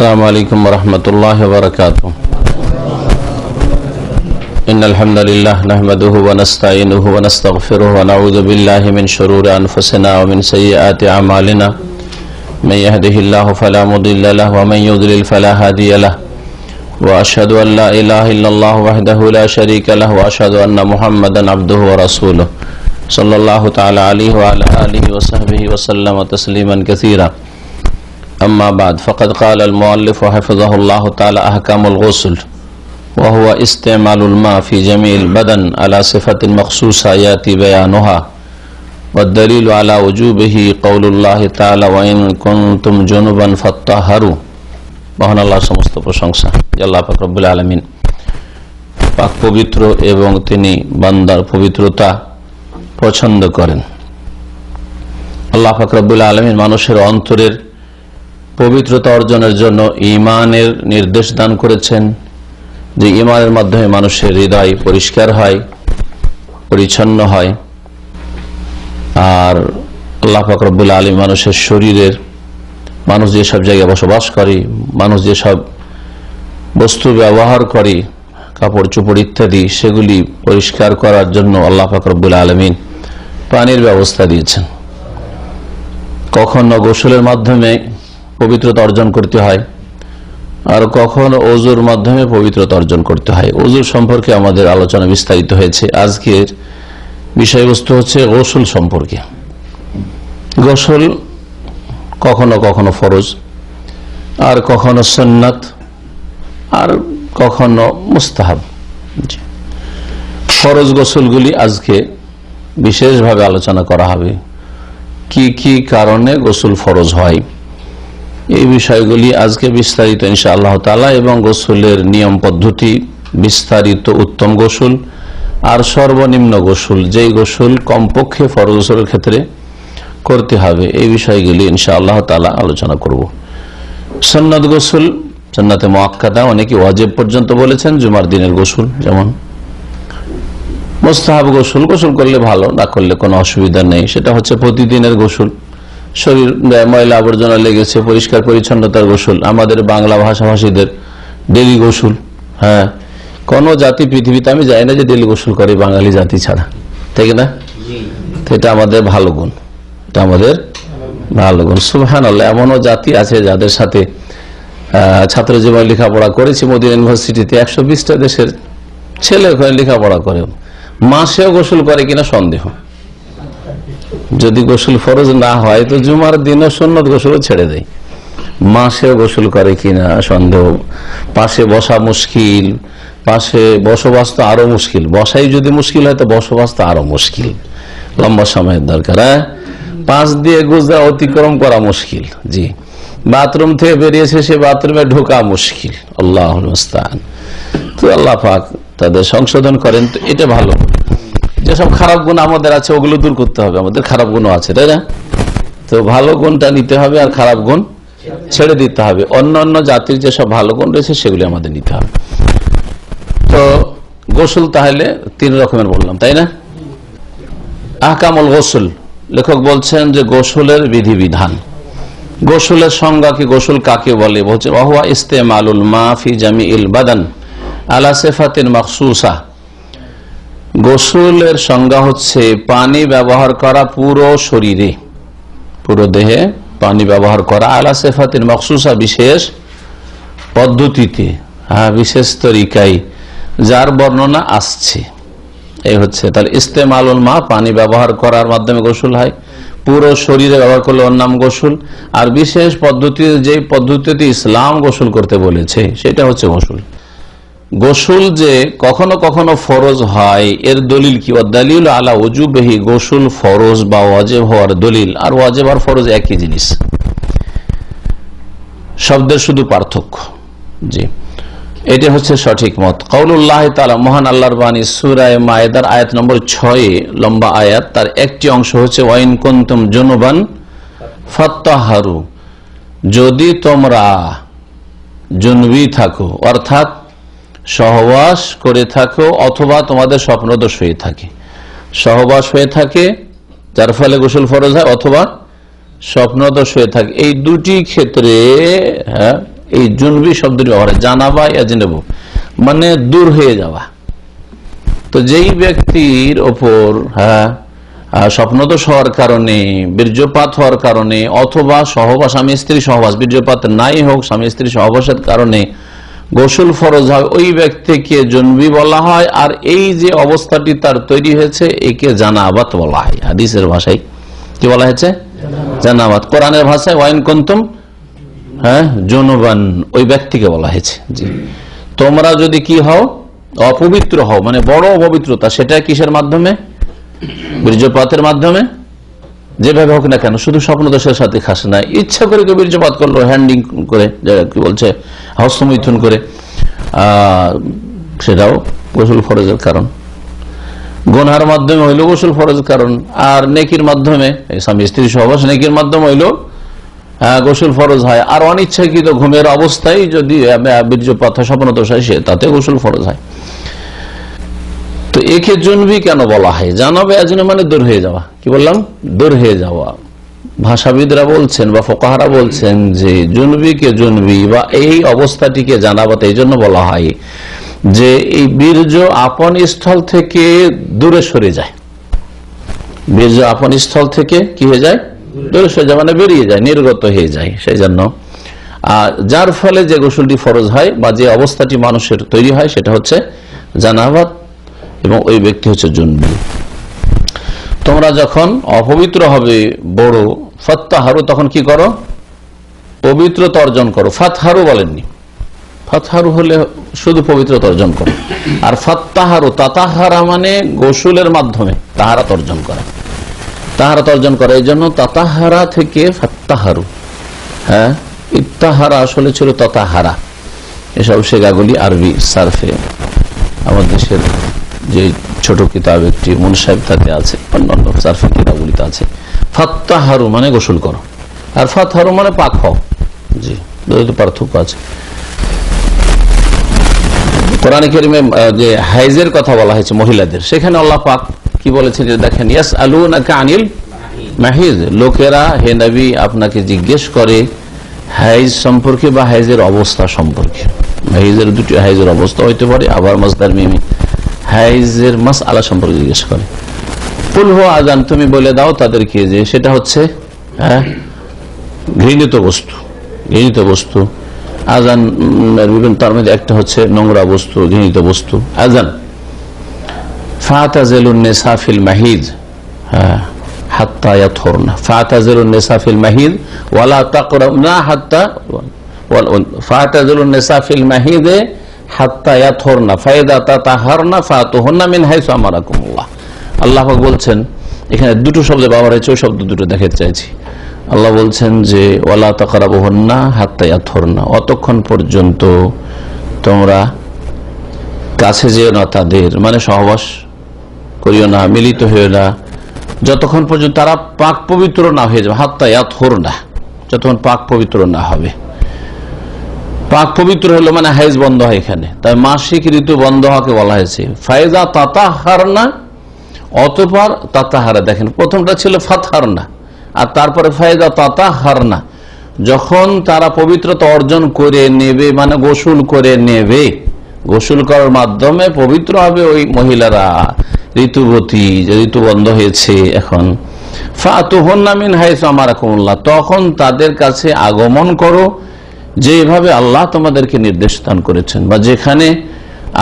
السلام عليكم ورحمة الله وبركاته. إن الحمد لله نحمده ونستعينه ونستغفره ونعوذ بالله من شرور أنفسنا ومن سيئات أعمالنا. من يهده الله فلا مضل له ومن يضلل فلا هادي له. وأشهد أن لا إله إلا الله وحده لا شريك له وأشهد أن محمدا عبده ورسوله صلى الله تعالى عليه وعلى آله وصحبه وسلم تسليما كثيرا. أما بعد فقد قال المؤلف وحفظه الله تعالى أحكام الغسل وهو استعمال الماء في جميع البدن على صفة مخصوصة يأتي بيانها والدليل على وجوبه قول الله تعالى وإن كنتم جنبا فطهروا. মহান আল্লাহর সমস্ত প্রশংসা যে আল্লাহ পাক রব্বুল আলামিন পাক পবিত্র এবং তিনি বান্দার পবিত্রতা পছন্দ করেন। আল্লাহ পাক রব্বুল আলামিন মানুষের অন্তরের পবিত্রতা অর্জনের জন্য ঈমানের নির্দেশ দান করেছেন, যে ঈমানের মাধ্যমে মানুষের হৃদয় পরিষ্কার হয়, পরিচ্ছন্ন হয়। আর আল্লাহ পাক রব্বুল আলামিন মানুষের শরীরের, মানুষ যেসব জায়গায় বসবাস করে, মানুষ যেসব বস্তু ব্যবহার করে, কাপড় চোপড় ইত্যাদি, সেগুলি পরিষ্কার করার জন্য আল্লাহ পাক রব্বুল আলামিন পানির ব্যবস্থা দিয়েছেন। কখনো গোসলের মাধ্যমে পবিত্রতা অর্জন করতে হয়, আর কখনো ওযুর মাধ্যমে পবিত্রতা অর্জন করতে হয়। ওযুর সম্পর্কে আমাদের আলোচনা বিস্তারিত হয়েছে। আজকের বিষয়বস্তু হচ্ছে গোসল সম্পর্কে। গোসল কখনো কখনো ফরজ, আর কখনো সুন্নাত, আর কখনো মুস্তাহাব। ফরজ গোসলগুলি আজকে বিশেষভাবে আলোচনা করা হবে। কি কি কারণে গোসল ফরজ হয়, এই বিষয়গুলি আজকে বিস্তারিত ইনশাআল্লাহ তাআলা, এবং গোসলের নিয়ম পদ্ধতি বিস্তারিত, উত্তম গোসল আর সর্বনিম্ন গোসল, যেই গোসল কমপক্ষে ফরজ গোসলের ক্ষেত্রে করতে হবে, এই বিষয়গুলি ইনশাআল্লাহ তাআলা আলোচনা করব। সুন্নাত গোসল, সুন্নাতে মুআক্কাদা, অনেকে ওয়াজিব পর্যন্ত বলেছেন, জুমার দিনের গোসল যেমন। মুস্তাহাব গোসল, গোসল করলে ভালো, না করলে কোনো অসুবিধা নেই, সেটা হচ্ছে প্রতিদিনের গোসল। শরীর ময়লা আবর্জনা লেগেছে, পরিষ্কার পরিচ্ছন্নতার গোসল, আমাদের বাংলা ভাষাভাষীদের ডেলি গোসল। হ্যাঁ, কোন জাতি পৃথিবীতে আমি জানি না যে ডেলি গোসল করে, বাঙালি জাতি ছাড়া, ঠিক না? এটা আমাদের ভালো গুণ, এটা আমাদের ভালো গুণ। সুবহানাল্লাহ, এমনও জাতি আছে যাদের সাথে ছাত্র জীবনে লেখাপড়া করেছি মদিনা ইউনিভার্সিটিতে, 120টা দেশের ছেলে ওখানে লেখাপড়া করে, মাসেও গোসল করে কিনা সন্দেহ। যদি গোসল ফরজ না হয় তো জুমার দিনও সুন্নত গোসলও ছেড়ে দেয়, মাসেও গোসল করে কিনা সন্দেহ। পাশে বসা মুশকিল, পাশে বসবাস তো আরো মুশকিল, বসাই যদি মুশকিল হয় তো বসবাস তো আরো মুশকিল, লম্বা সময়ের দরকার। হ্যাঁ, পাশ দিয়ে গুজরা অতিক্রম করা মুশকিল। জি, বাথরুম থেকে বেরিয়েছে, সে বাথরুমে ঢোকা মুশকিল। আল্লাহুল মুস্তাআন। তো আল্লাহ পাক তাদের সংশোধন করেন। তো এটা ভালো। যেসব খারাপ গুণ আমাদের আছে ওগুলো দূর করতে হবে, আমাদের খারাপ গুণও আছে, তাই না? তো ভালো গুণটা নিতে হবে আর খারাপ গুণ ছেড়ে দিতে হবে। অন্য অন্য জাতির যেসব ভালো গুণ রয়েছে সেগুলি আমাদের নিতে হবে। তো গোসল তাহলে 3 রকমের বললাম, তাই না? আহকামুল গোসল, লেখক বলছেন যে গোসলের বিধিবিধান। গোসলের সংজ্ঞা কি, গোসল কাকে বলে? বলছে ওয়াহুয়া ইস্তেমালুল মা ফি জামিইল বাদান আলা সিফাতিন মাখসুসা। গোসলের সংজ্ঞা হচ্ছে পানি ব্যবহার করা পুরো শরীরে, পুরো দেহে পানি ব্যবহার করা, আলা সিফাতিন মাখসুসা, বিশেষ পদ্ধতিতে, হ্যাঁ, বিশেষ তরিকায়, যার বর্ণনা আসছে। এই হচ্ছে তাহলে ইস্তেমালুল মা, পানি ব্যবহার করার মাধ্যমে গোসল হয়। পুরো শরীরে ব্যবহার করলে ওর নাম গোসল। আর বিশেষ পদ্ধতি, যে পদ্ধতিতে ইসলাম গোসল করতে বলেছে, সেটা হচ্ছে গোসল। গোসল যে কখনো কখনো ফরজ হয়, এর দলিল কি? দলিল আলা ওজুবিহি, গোসল ফরজ বা ওয়াজিব হওয়ার দলিল। আর ওয়াজিব আর ফরজ একই জিনিস, শব্দের শুধু পার্থক্য। জি, এটা হচ্ছে সঠিক মত। কাউলুল্লাহ তাআলা, মহান আল্লাহর বাণী, সূরা মায়েদার আয়াত নম্বর 6, লম্বা আয়াত, তার একটি অংশ হচ্ছে ওয়াইন কুনতুম জুনুবান ফাত্তাহারু, যদি তোমরা জুনবি থাকো, অর্থাৎ সহবাস করে থাকো, অথবা তোমাদের স্বপ্নদোষ হয়ে থাকে। সহবাস হয়ে থাকে যার ফলে গোসল ফরজ হয়, অথবা স্বপ্নদোষ হয়ে থাকে। এই দুটি ক্ষেত্রে এই জুনবি শব্দটি ব্যবহার হয়, জানাবা ইয়াজনেবু মানে দূর হয়ে যাওয়া। তো যেই ব্যক্তির ওপর স্বপ্নদোষ হওয়ার কারণে, বীর্যপাত হওয়ার কারণে, অথবা সহবাস, স্বামী স্ত্রী সহবাস, বীর্যপাত নাই হোক, স্বামী স্ত্রী সহবাসের কারণে গোসল ফরজ হয়, ওই ব্যক্তিকে জুনবি বলা হয়। আর এই যে অবস্থাটি তার তৈরি হয়েছে একে জানাবাত বলা হয়। হাদিসের ভাষায় কি বলা হয়েছে? জানাবাত। কোরআনের ভাষায় ওয়াইন কুনতুম জুনুবান, ওই ব্যক্তিকে বলা হয়েছে। জি, তোমরা যদি কি হও, অপবিত্র হও, মানে বড় অপবিত্রতা, সেটা কিসের মাধ্যমে? বীর্যপাতের মাধ্যমে। যেভাবে হোক না কেন, শুধু স্বপ্নদোষের সাথে খাস না, ইচ্ছা করে কেউ বীর্যপাত করলো, হ্যান্ডিং করে, কি বলছে, হস্তমৈথুন করে, সেটাও গোসল ফরজের কারণ। গুনার মাধ্যমে হইলো গোসল ফরজের কারণ। আর নেকির মাধ্যমে, স্বামী স্ত্রী সহবাস নেকির মাধ্যমে হইলো গোসল ফরজ হয়। আর অনিচ্ছাকৃত ঘুমের অবস্থায় যদি বীর্যপাত স্বপ্নদোষ হয়, সে তাতে গোসল ফরজ হয়। তো একে জুনবি কেন বলা হয়? জানাবে আজনে মানে দূর হয়ে যাওয়া। কি বললাম? দূর হয়ে যাওয়া। ভাষাবিদরা বলছেন বা ফোকাহারা বলছেন যে জুনবিকে জুনবি বা এই অবস্থাটিকে জানাবাত এই জন্য বলা হয় যে এই বীর্য আপন স্থল থেকে দূরে সরে যায়। বীর্য আপন স্থল থেকে কি হয়ে যায়? দূরে সরে যায়, মানে বেরিয়ে যায়, নির্গত হয়ে যায়। সেই জন্য যার ফলে যে গোসলটি ফরজ হয় বা যে অবস্থাটি মানুষের তৈরি হয় সেটা হচ্ছে জানাবাত, এবং ওই ব্যক্তি হচ্ছে জুনবি। তোমরা যখন অপবিত্র হবে বড়, ফাত্তাহারু, তখন কি করো? পবিত্রতা অর্জন করো। ফাতহারু বলেননি, ফাতহারু হলে শুধু পবিত্রতা অর্জন করো। আর ফাত্তাহারু, তাতাহারা মানে গোসলের মাধ্যমে তাহারাত অর্জন করা, তাহারাত অর্জন করা। এই জন্য তাতাহারা থেকে ফাত্তাহারু। ইত্তাহারা আসলে ছিল তাতাহারা। এসব শেখাগুলি আরবি সার্ফে আমাদের দেশের যে ছোট কিতাব একটি মুনসাহিব তাতে আছে, অন্যান্য সার্ফি কিতাবগুলিতে আছে। ফাত্তাহারু মানে গোসল করো, আর ফাতহারু মানে পাক হও। জি, পার্থক্য আছে। কোরআনে কারিমে যে হাইজের কথা বলা হয়েছে মহিলাদের, সেখানে আল্লাহ পাক কি বলেছেন দেখেন, ইয়াসআলুনাকা আনিল মাহিজ, লোকেরা হে নবী আপনাকে জিজ্ঞেস করে হাইজ সম্পর্কে বা হাইজের অবস্থা সম্পর্কে। হাইজের দুটি হাইজের অবস্থা হইতে পারে, আবার মাসদার মিমি হাইজের মাসআলা সম্পর্কে জিজ্ঞেস করে। কুল হুয়া আযান, তুমি বলে দাও তাদেরকে যে সেটা হচ্ছে ঘৃণিত বস্তু। ঘৃণিত বস্তু আযান বিভিন্ন, তার মধ্যে একটা হচ্ছে নোংরা বস্তু, ঘৃণিত বস্তু আযান। ফাতাজিলুন নিসা ফিল মাহিদ হাত্তা ইয়াতহুরনা, ফাতাজিলুন নিসা ফিল মাহিদ ওয়ালা তাকরাবনা হাত্তা, ফাতাজিলুন নিসা ফিল মাহিদ হাত্তা ইয়াতহুরনা ফাইদা তাতাহারনা ফাতুহুন্না মিন হাইসু আমারাকুমুল্লাহ। আল্লাহ পাক বলছেন, এখানে দুটো শব্দ ব্যবহার হয়েছে, ওই শব্দ দুটো দেখাতে চাইছি। আল্লাহ বলছেন যে ওয়ালা তাকরাবুহুন্না হাত্তা ইয়াতহুরনা, অতক্ষণ পর্যন্ত তোমরা কাছে যেও না তাদের, মানে সহবাস করিও না, মিলিত হইও না, যতক্ষণ পর্যন্ত তারা পাক পবিত্র না হয়ে যাবে। হাত্তা ইয়াতহুরনা, যতক্ষণ পাক পবিত্র না হবে। পাক পবিত্র হলো মানে হাইজ বন্ধ হয় এখানে, তাই মাসিক ঋতু বন্ধ হওয়াকে বলা হয়েছে। ফায়দা তাতাহারনা, অতঃপর তাতাহারা। দেখেন প্রথমটা ছিল ফাতহারনা, আর তারপরে ফায়দা তাতাহারনা, যখন তারা পবিত্রতা অর্জন করে নেবে, মানে গোসল করে নেবে, গোসল করার মাধ্যমে পবিত্র হবে ওই মহিলারা, ঋতুবতী, ঋতু বন্ধ হয়েছে এখন। ফাতুহুন্না মিন হাইসু আমারাকুমুল্লাহ, তখন তাদের কাছে আগমন করো যেভাবে আল্লাহ তোমাদেরকে নির্দেশ দান করেছেন, বা যেখানে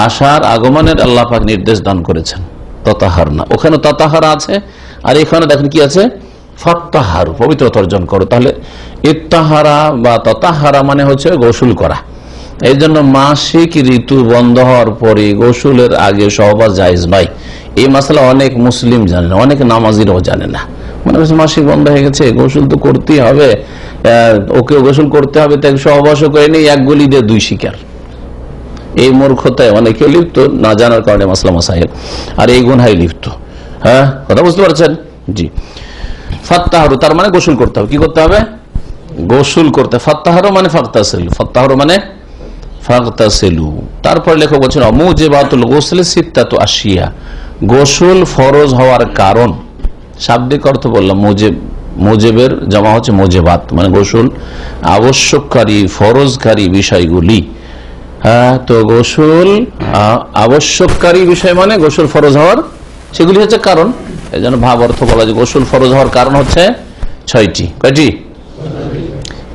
আসার আগমনের আল্লাহ পাক নির্দেশ দান করেছেন। তাতাহারনা, ওখানে তাতাহারা আছে, আর এখানে দেখেন কি আছে, ফাত্তাহারু, পবিত্রতা অর্জন করো। তাহলে ইত্তাহারা বা তাতাহারা মানে হচ্ছে গোসল করা। এই জন্য মাসিক ঋতু বন্ধ হওয়ার পরে গোসলের আগে সহবাস জায়েজ নয়। এই মাসলা অনেক মুসলিম জানে না, অনেক নামাজিরাও জানে না। মানে মাসিক বন্ধ হয়ে গেছে, গোসল তো করতেই হবে, ওকে গোসল করতে হবে, তাই সহবাসও করে নেই, এক গুলি দিয়ে দুই শিকার। এই মূর্খতায় অনেকে লিপ্ত, না জানার কারণে মাসলা মাসাইল, আর এই গুনহায় লিপ্ত। হ্যাঁ, কথা বুঝতে পারছেন? জি। ফাত্তাহারু তার মানে গোসল করতে হবে। কি করতে হবে? গোসল করতে। ফাত্তাহারু মানে ফাগতাসিলু, ফাত্তাহারু মানে ফাগতাসিলু। তারপর লেখক বলছেন মুজিবাতুল গোসল সিত্তাতু আশিয়া, গোসল ফরজ হওয়ার কারণ, শাব্দিক অর্থ বললাম মুজিব মুজিবের জমা হচ্ছে মুজিবাত, মানে গোসল আবশ্যককারী ফরজকারী বিষয়গুলি। হ্যাঁ, তো গোসল আবশ্যককারী বিষয় মানে গোসল ফরজ হওয়ার সেগুলি হচ্ছে কারণ। এই জন্য ভাব অর্থ বলা যে গোসল ফরজ হওয়ার কারণ হচ্ছে 6টি। কয়টি?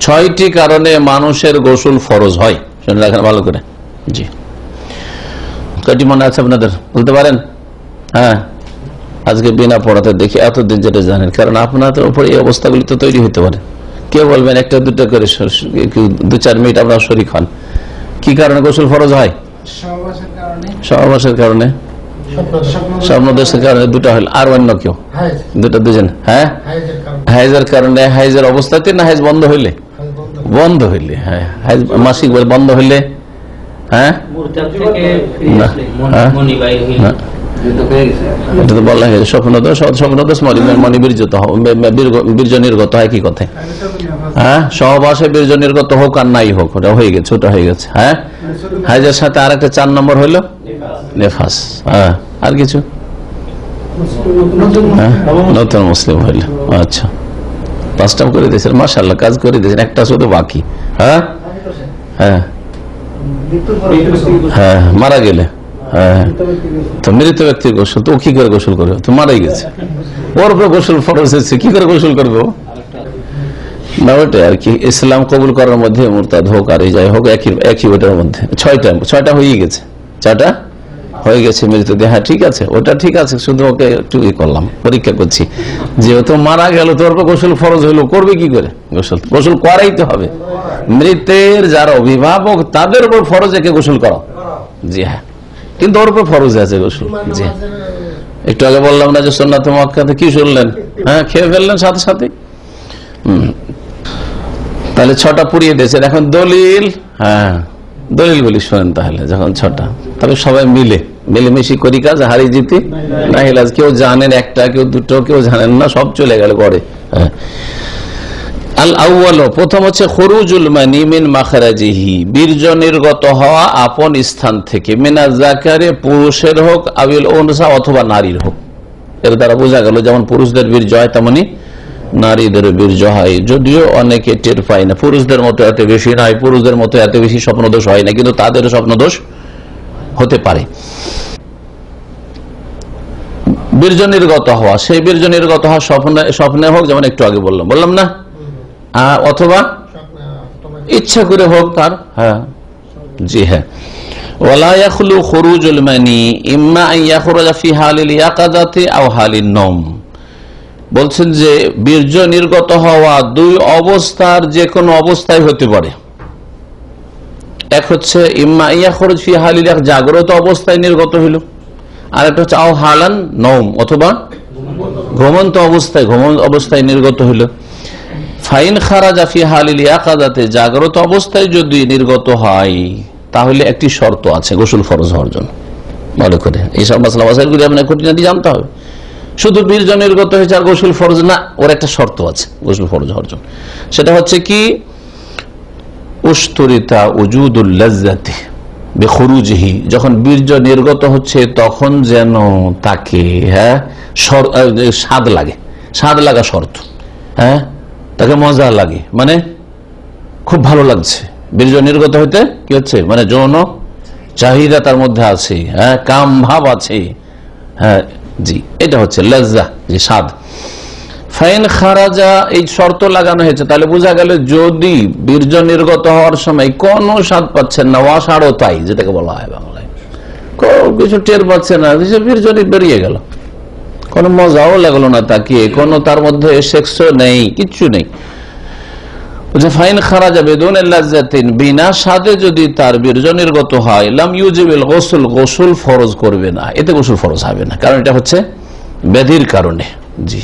6টি কারণে মানুষের গোসল ফরজ হয়। শুনে রাখেন ভালো করে। জি, কয়টি মনে আছে আপনাদের? বলতে পারেন? হ্যাঁ, আজকে বিনা পড়াতে দেখি এতদিন যেটা জানেন, কারণ আপনাদের উপরে এই অবস্থাগুলি তো তৈরি হতে পারে। কেউ বলবেন একটা দুটো করে 2-4 মিনিট আপনার শরীক হন। কি কারণে গোসল ফরজ হয়? সহবাসের কারণে, স্বপ্নদোষের কারণে, দুটা হইল। আর অন্য কেউ? দুটা, দুজন। হ্যাঁ, হাইজের কারণে। হাইজের অবস্থাতে না হাইজ বন্ধ হইলে? বন্ধ হইলে। হ্যাঁ, হাইজ মাসিক বন্ধ হইলে। হ্যাঁ, এটা তো বলা হয়েছে স্বপ্নদোষ। স্বপ্নদোষ মনি বীর্য নির্গত হয়। কি কথায়? হ্যাঁ, সহবাসে বীর্য নির্গত হোক আর নাই হোক, ওটা হয়ে গেছে, ওটা হয়ে গেছে। হ্যাঁ, হাইজের সাথে আর একটা 4 নম্বর হইল নেফাস। হ্যাঁ, আর কিছু? নতুন মুসলিম হইল। আচ্ছা, 5টা করে দিয়েছেন, মাশাআল্লাহ, কাজ করে দিয়েছেন, একটা শুধু বাকি। হ্যাঁ হ্যাঁ হ্যাঁ, মারা গেলে। হ্যাঁ, তো মৃত ব্যক্তির গোসল তো কি করে গোসল করবে? তো মারাই গেছে, ওর উপরে গোসল ফরজ হয়েছে, কি করে গোসল করবে না? ওটাই আর কি, ইসলাম কবুল করার মধ্যে মুরতাদ হোক আর যাই হোক একই ওটার মধ্যে। 6টা হয়ে গেছে, 4টা হয়ে গেছে মৃতদেহ। হ্যাঁ, ঠিক আছে, ওটা ঠিক আছে, শুধু ওকে একটু করলাম, পরীক্ষা করছি। যেহেতু মারা গেল তোর উপর গোসল ফরজ হইলো, করবে কি করে? গোসল করাইতে হবে। মৃতের যারা অভিভাবক তাদের উপর ফরজ একে গোসল করা। জি হ্যাঁ, কিন্তু ওর উপর ফরজ আছে গোসল। জি, একটু আগে বললাম না যে সুন্নাতে মুআক্কাদা, কি শুনলেন? হ্যাঁ, খেয়ে ফেললেন সাথে সাথে। তাহলে 6টা পুড়িয়ে দিয়েছেন। এখন দলিল। হ্যাঁ, দলিল বলি শোনেন তাহলে। যখন 6টা, তবে সবাই মিলেমিশি করি কাজ, হারি জিতি না হিলাজ। কেউ জানেন একটা, কেউ দুটো, কেউ জানেন না, সব চলে গেল ঘরে। হ্যাঁ, আল আউয়াল, প্রথম হচ্ছে খুরুজুল মানি মিন মাখরাজিহি, বীর্য নির্গত হওয়া আপন স্থান থেকে। মিনা যাকারে, পুরুষের হোক, আবিল উনসা, অথবা নারীর হোক। এর দ্বারা বোঝা গেল যেমন পুরুষদের বীর্য হয় তেমনি নারীদের বীর্য হয়। যদিও অনেকে টের পায় না, পুরুষদের মতো এত বেশি নয়, পুরুষদের মতো এত বেশি স্বপ্নদোষ হয় না, কিন্তু তাদের স্বপ্নদোষ হতে পারে। বীর্য নির্গত হওয়া, সেই বীর্য নির্গত হওয়া স্বপ্নে হোক, যেমন একটু আগে বললাম না, অথবা ইচ্ছা করে হোক তার। হ্যাঁ, জি হ্যাঁ। ওয়ালা ইয়াখলু খুরুজুল মানি ইম্মা আন ইয়াখরুজা ফি হালিল ইয়াকাযাতি আও হালিন নওম। বলছেন যে বীর্য নির্গত হওয়া 2 অবস্থার যে কোনো অবস্থায় হতে পারে। এক হচ্ছে ইম্মা ইয়াখরুজ ফি হালিল, জাগ্রত অবস্থায় নির্গত হইল। আর একটা হচ্ছে আও হালান নওম, অথবা ঘুমন্ত অবস্থায় নির্গত হইল। ফাইন খারাজা ফি হালিল ইয়াকাযাতি, জাগ্রত অবস্থায় যদি নির্গত হয় তাহলে একটি শর্ত আছে গোসল ফরজ হওয়ার জন্য। ভালো করে এইসব মাসলাগুলি আপনার খুঁটিনাটি জানতে হবে। শুধু বীর্য নির্গত হয়েছে আর গোসল ফরজ না, ওর একটা শর্ত আছে গোসল ফরজ হওয়ার জন্য। সেটা হচ্ছে কি, উশতুরিতা উজুদুল লাজ্জাতি বিখুরুজিহি, যখন বীর্য নির্গত হচ্ছে তখন যেন তাকে স্বাদ লাগা শর্ত। হ্যাঁ, তাকে মজা লাগে, মানে খুব ভালো লাগছে। বীর্য নির্গত হইতে কি হচ্ছে, মানে যৌন চাহিদা তার মধ্যে আছে। হ্যাঁ, কাম ভাব আছে। হ্যাঁ জি, এটা হচ্ছে লজ্জা, যে স্বাদ। ফাইন খারাজা, এই শর্ত লাগানো হয়েছে, তাহলে বোঝা গেল যদি বীর্য নির্গত হওয়ার সময় কোনো স্বাদ পাচ্ছেন না, অসাড়ও তাই যেটাকে বলা হয় বাংলায়, কিছু টের পাচ্ছে না, বীর্য বেরিয়ে গেল, কোনো মজাও লাগলো না তাকে, কোনো তার মধ্যে সেক্সও নেই, কিচ্ছু নেই। ফাইন খারাজা বেদুন লাজ্জাতিন, বিনা স্বাদে যদি তার বীর্য নির্গত হয়, লাম ইউজিবিল গোসল, গোসল ফরজ করবে না, এতে গোসল ফরজ হবে না, কারণ এটা হচ্ছে ব্যাধির কারণে। জি,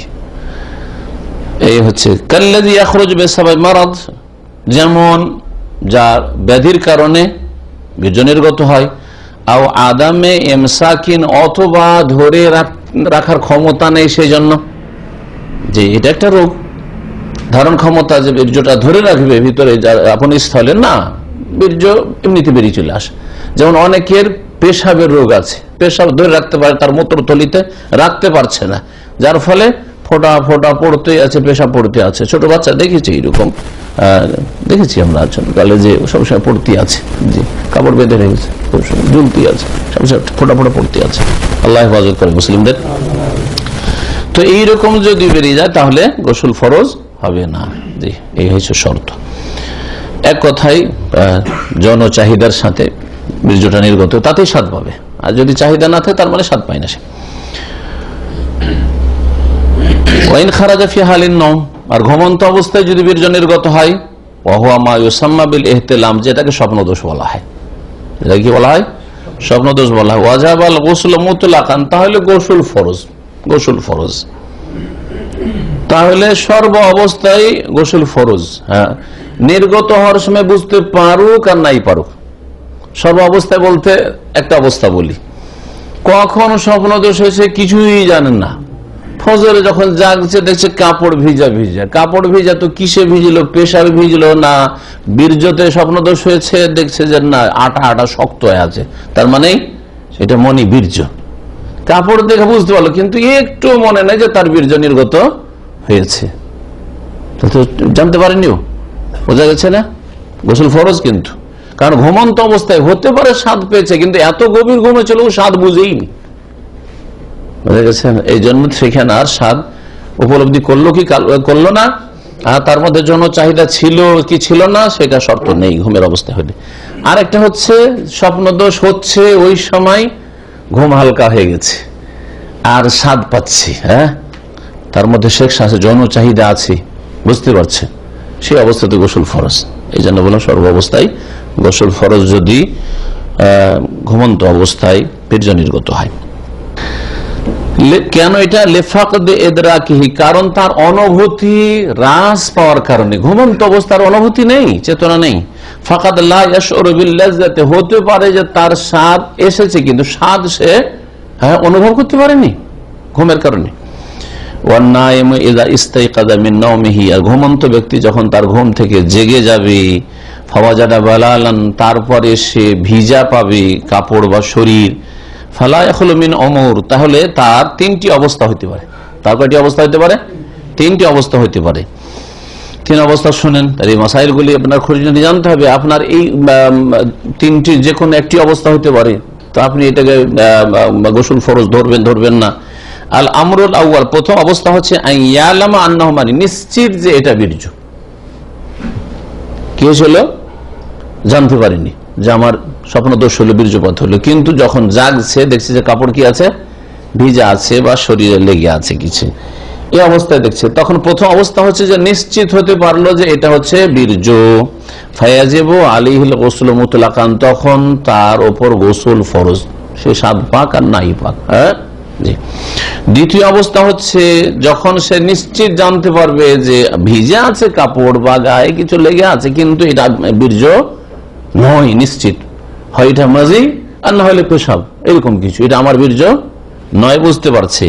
এই হচ্ছে কাল্লাযী ইয়াখরুজু বিসাবাব মারাদ, যেমন যার ব্যাধির কারণে বীর্য নির্গত হয়, আও আদামে ইমসাকিন, অথবা ধরে রাখার ক্ষমতা নেই সেই জন্য। যে এটা একটা রোগ, ধারণ ক্ষমতা, যে বীর্যটা ধরে রাখবে ভিতরে আপন স্থলে না, বীর্য এমনিতে বেরিয়ে চলে আসে। যেমন অনেকের পেশাবের রোগ আছে, পেশাব ধরে রাখতে পারে, তার মূত্রথলিতে রাখতে পারছে না, যার ফলে ফোটা ফোটা পড়তে আছে, পেশা পড়তে আছে। ছোট বাচ্চা দেখেছি এরকম, দেখেছি আমরা গালে যে সবসময় পড়তে আছে, জি কাপড় বেঁধে রেখেছে, ঝুলতি আছে, সবসময় ফোটা ফোটা পড়তে আছে। আল্লাহ হেফাজত করে মুসলিমদের। তো এইরকম যদি বেরিয়ে যায় তাহলে গোসল ফরজ হবে না। জি, এই হচ্ছে শর্ত। এক কথায় জনচাহিদার সাথে বীর্যটা নির্গত, তাতেই স্বাদ পাবে। আর যদি চাহিদা না থাকে তার মানে স্বাদ পায় না সে। ওয়াইন খারাজা ফি হালিন নওম, আর ঘুমন্ত অবস্থায় যদি বীর্য নির্গত হয়, ওয়াহুয়া মা ইউসাম্মা বিল ইহতিলাম, যেটাকে স্বপ্নদোষ বলা হয়। এটা কি বলা হয়? স্বপ্নদোষ বলা হয়। ওয়াজাবাল গোসল মুতলাকান, তাহলে গোসল ফরজ। গোসল ফরজ তাহলে সর্ব অবস্থায় গোসল ফরজ। হ্যাঁ, নির্গত হওয়ার সময় বুঝতে পারুক আর নাই পারুক। সর্ব অবস্থায় বলতে একটা অবস্থা বলি, কখন স্বপ্নদোষ হয়েছে কিছুই জানেন না। ফজরে যখন জাগছে দেখছে কাপড় ভিজা ভিজা, কাপড় ভিজা তো কিসে ভিজলো, পেশাবে ভিজলো না বীর্যতে স্বপ্নদোষ হয়েছে, দেখছে যে না আটা আটা শক্ত হয়ে আছে, তার মানে এটা মনি বীর্য। কাপড় দেখে বুঝতে পারলো, কিন্তু একটু মনে নেই যে তার বীর্য নির্গত হয়েছে, তো জানতে পারেনিও, বোঝা গেছে না? গোসল ফরজ কিন্তু, কারণ ঘুমন্ত অবস্থায় হতে পারে স্বাদ পেয়েছে, কিন্তু এত গভীর ঘুমে ছিল স্বাদ বুঝেইনি, বুঝা গেছে? এই জন্য সেখানে আর স্বাদ উপলব্ধি করলো কি করলো না, আর তার মধ্যে জন্য চাহিদা ছিল কি ছিল না সেটা শর্ত নেই ঘুমের অবস্থা হলে। আর একটা হচ্ছে স্বপ্নদোষ হচ্ছে ওই সময় ঘুম হালকা হয়ে গেছে আর স্বাদ পাচ্ছি, হ্যাঁ তার মধ্যে শেখ আছে, যৌন চাহিদা আছে, বুঝতে পারছে, সেই অবস্থাতে গোসল ফরজ। এই জন্য বললাম সর্ব অবস্থায় গোসল ফরজ যদি ঘুমন্ত অবস্থায় বীর্য নির্গত হয়। কেন এটা? লেফাকদে ইদরাকিহি, কারণ তার অনুভূতি হ্রাস পাওয়ার কারণে। ঘুমন্ত অবস্থার অনুভূতি নেই, চেতনা নেই। ফাকাদ লা ইয়াশউরু বিল লাযযাতি, হতে পারে যে তার স্বাদ এসেছে কিন্তু স্বাদ সে অনুভব করতে পারেনি ঘুমের কারণে। ওয়ান নাইমু ইযা ইস্তাইকাযা মিন নাওমিহি, আর ঘুমন্ত ব্যক্তি যখন তার ঘুম থেকে জেগে যাবে, ফাওয়াজাদা বালালান, তারপরে সে ভিজা পাবে কাপড় বা শরীর, ফালা ইয়াখলু মিন উমুর, তাহলে তার তিনটি অবস্থা হতে পারে। তার কয়টি অবস্থা হতে পারে? তিনটি অবস্থা হতে পারে। তিন অবস্থা শুনেন, তার এই মাসাইলগুলি আপনার খুঁজে জানতে হবে। আপনার এই তিনটি যে কোনো একটি অবস্থা হতে পারে, তো আপনি এটাকে গোসল ফরজ ধরবেন না। আল আমরুল আউয়াল, প্রথম অবস্থা হচ্ছে ইয়ালামা আন্নাহু মানি, নিশ্চিত যে এটা বীর্য। কি হয়েছিল? জানতে পারিনি যে আমার স্বপ্নদোষ হলো, বীর্যপাত হলো, কিন্তু যখন জাগছে দেখছে যে কাপড় কি আছে, ভিজা আছে বা শরীরে লেগে আছে কিছু, এই অবস্থায় দেখছে, তখন প্রথম অবস্থা হচ্ছে যে নিশ্চিত হতে পারলো যে এটা হচ্ছে বীর্য। ফায়াজিবু আলাইহিল গোসলু মুতলাকান, তখন তার ওপর গোসল ফরজ, সে স্বাদ পাক আর নাই পাক। হ্যাঁ জি। দ্বিতীয় অবস্থা হচ্ছে যখন সে নিশ্চিত জানতে পারবে যে ভিজে আছে কাপড় বা গায়ে কিছু লেগে আছে, কিন্তু এটা বীর্য নয়, নিশ্চিত হয় এটা মাজি আর না হলে পেশাব, এরকম কিছু, এটা আমার বীর্য নয়, বুঝতে পারছে।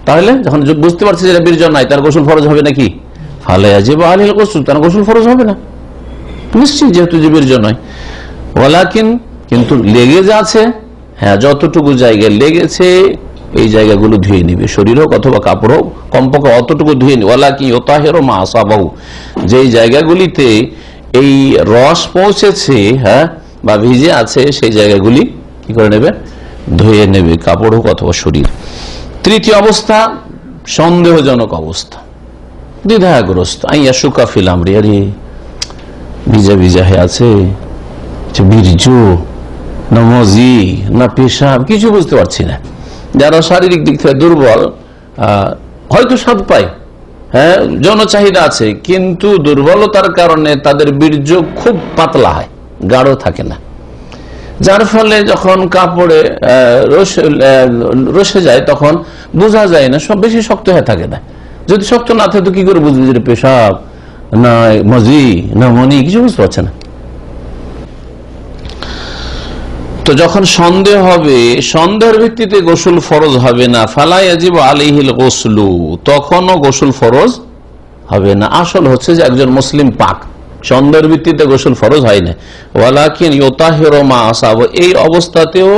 তাহলে যখন বুঝতে পারছে যে এটা বীর্য নাই, তার গোসল ফরজ হবে নাকি? ফালায়াজিবু আলাইহিল গোসল, তার গোসল ফরজ হবে না, নিশ্চিত যেহেতু যে বীর্য নয়। ওয়ালাকিন, কিন্তু লেগে যাচ্ছে, হ্যাঁ যতটুকু জায়গায় লেগেছে এই জায়গাগুলো ধুয়ে নিবে, শরীর হোক অথবা কাপড় হোক, কমপক্ষে অতটুকু ধুয়ে নিবে। ওয়ালাকিন ইউতাহিরু মা আসাবাহু, যেই জায়গাগুলিতে এই রস পৌঁছেছে, হ্যাঁ বা ভিজে আছে, সেই জায়গাগুলি কি করে নেবে? ধুয়ে নেবে, কাপড় হোক অথবা শরীর। তৃতীয় অবস্থা সন্দেহজনক অবস্থা, দ্বিধাগ্রস্ত, আইয়া সুকা ফিল আমরি, আরে ভিজা ভিজা হয়ে আছে, বীর্য না মজি না পেশাব, কিছু বুঝতে পারছি না। যারা শারীরিক দিক থেকে দুর্বল, হয়তো স্বাদ পায়, হ্যাঁ যৌন চাহিদা আছে, কিন্তু দুর্বলতার কারণে তাদের বীর্য খুব পাতলা হয়, গাঢ় থাকে না, যার ফলে যখন কাপড়ে রসে যায় তখন বোঝা যায় না, সব বেশি শক্ত হয়ে থাকে না। যদি শক্ত না থাকে তো কি করে বুঝবে যে পেশাব না মজি না মনি, কিছু বুঝতে পারছে না। তো যখন সন্দেহ হবে, সন্দেহের ভিত্তিতে গোসল ফরজ হবে না। ফালা ইয়াজিবু আলাইহিল গোসলু, তখনও গোসল ফরজ হবে না। আসল হচ্ছে যে একজন মুসলিম পাক, সন্দেহের ভিত্তিতে গোসল ফরজ হয় না। ওয়ালাকিন ইউতাহিরু মা আসাবা, এই অবস্থাতেও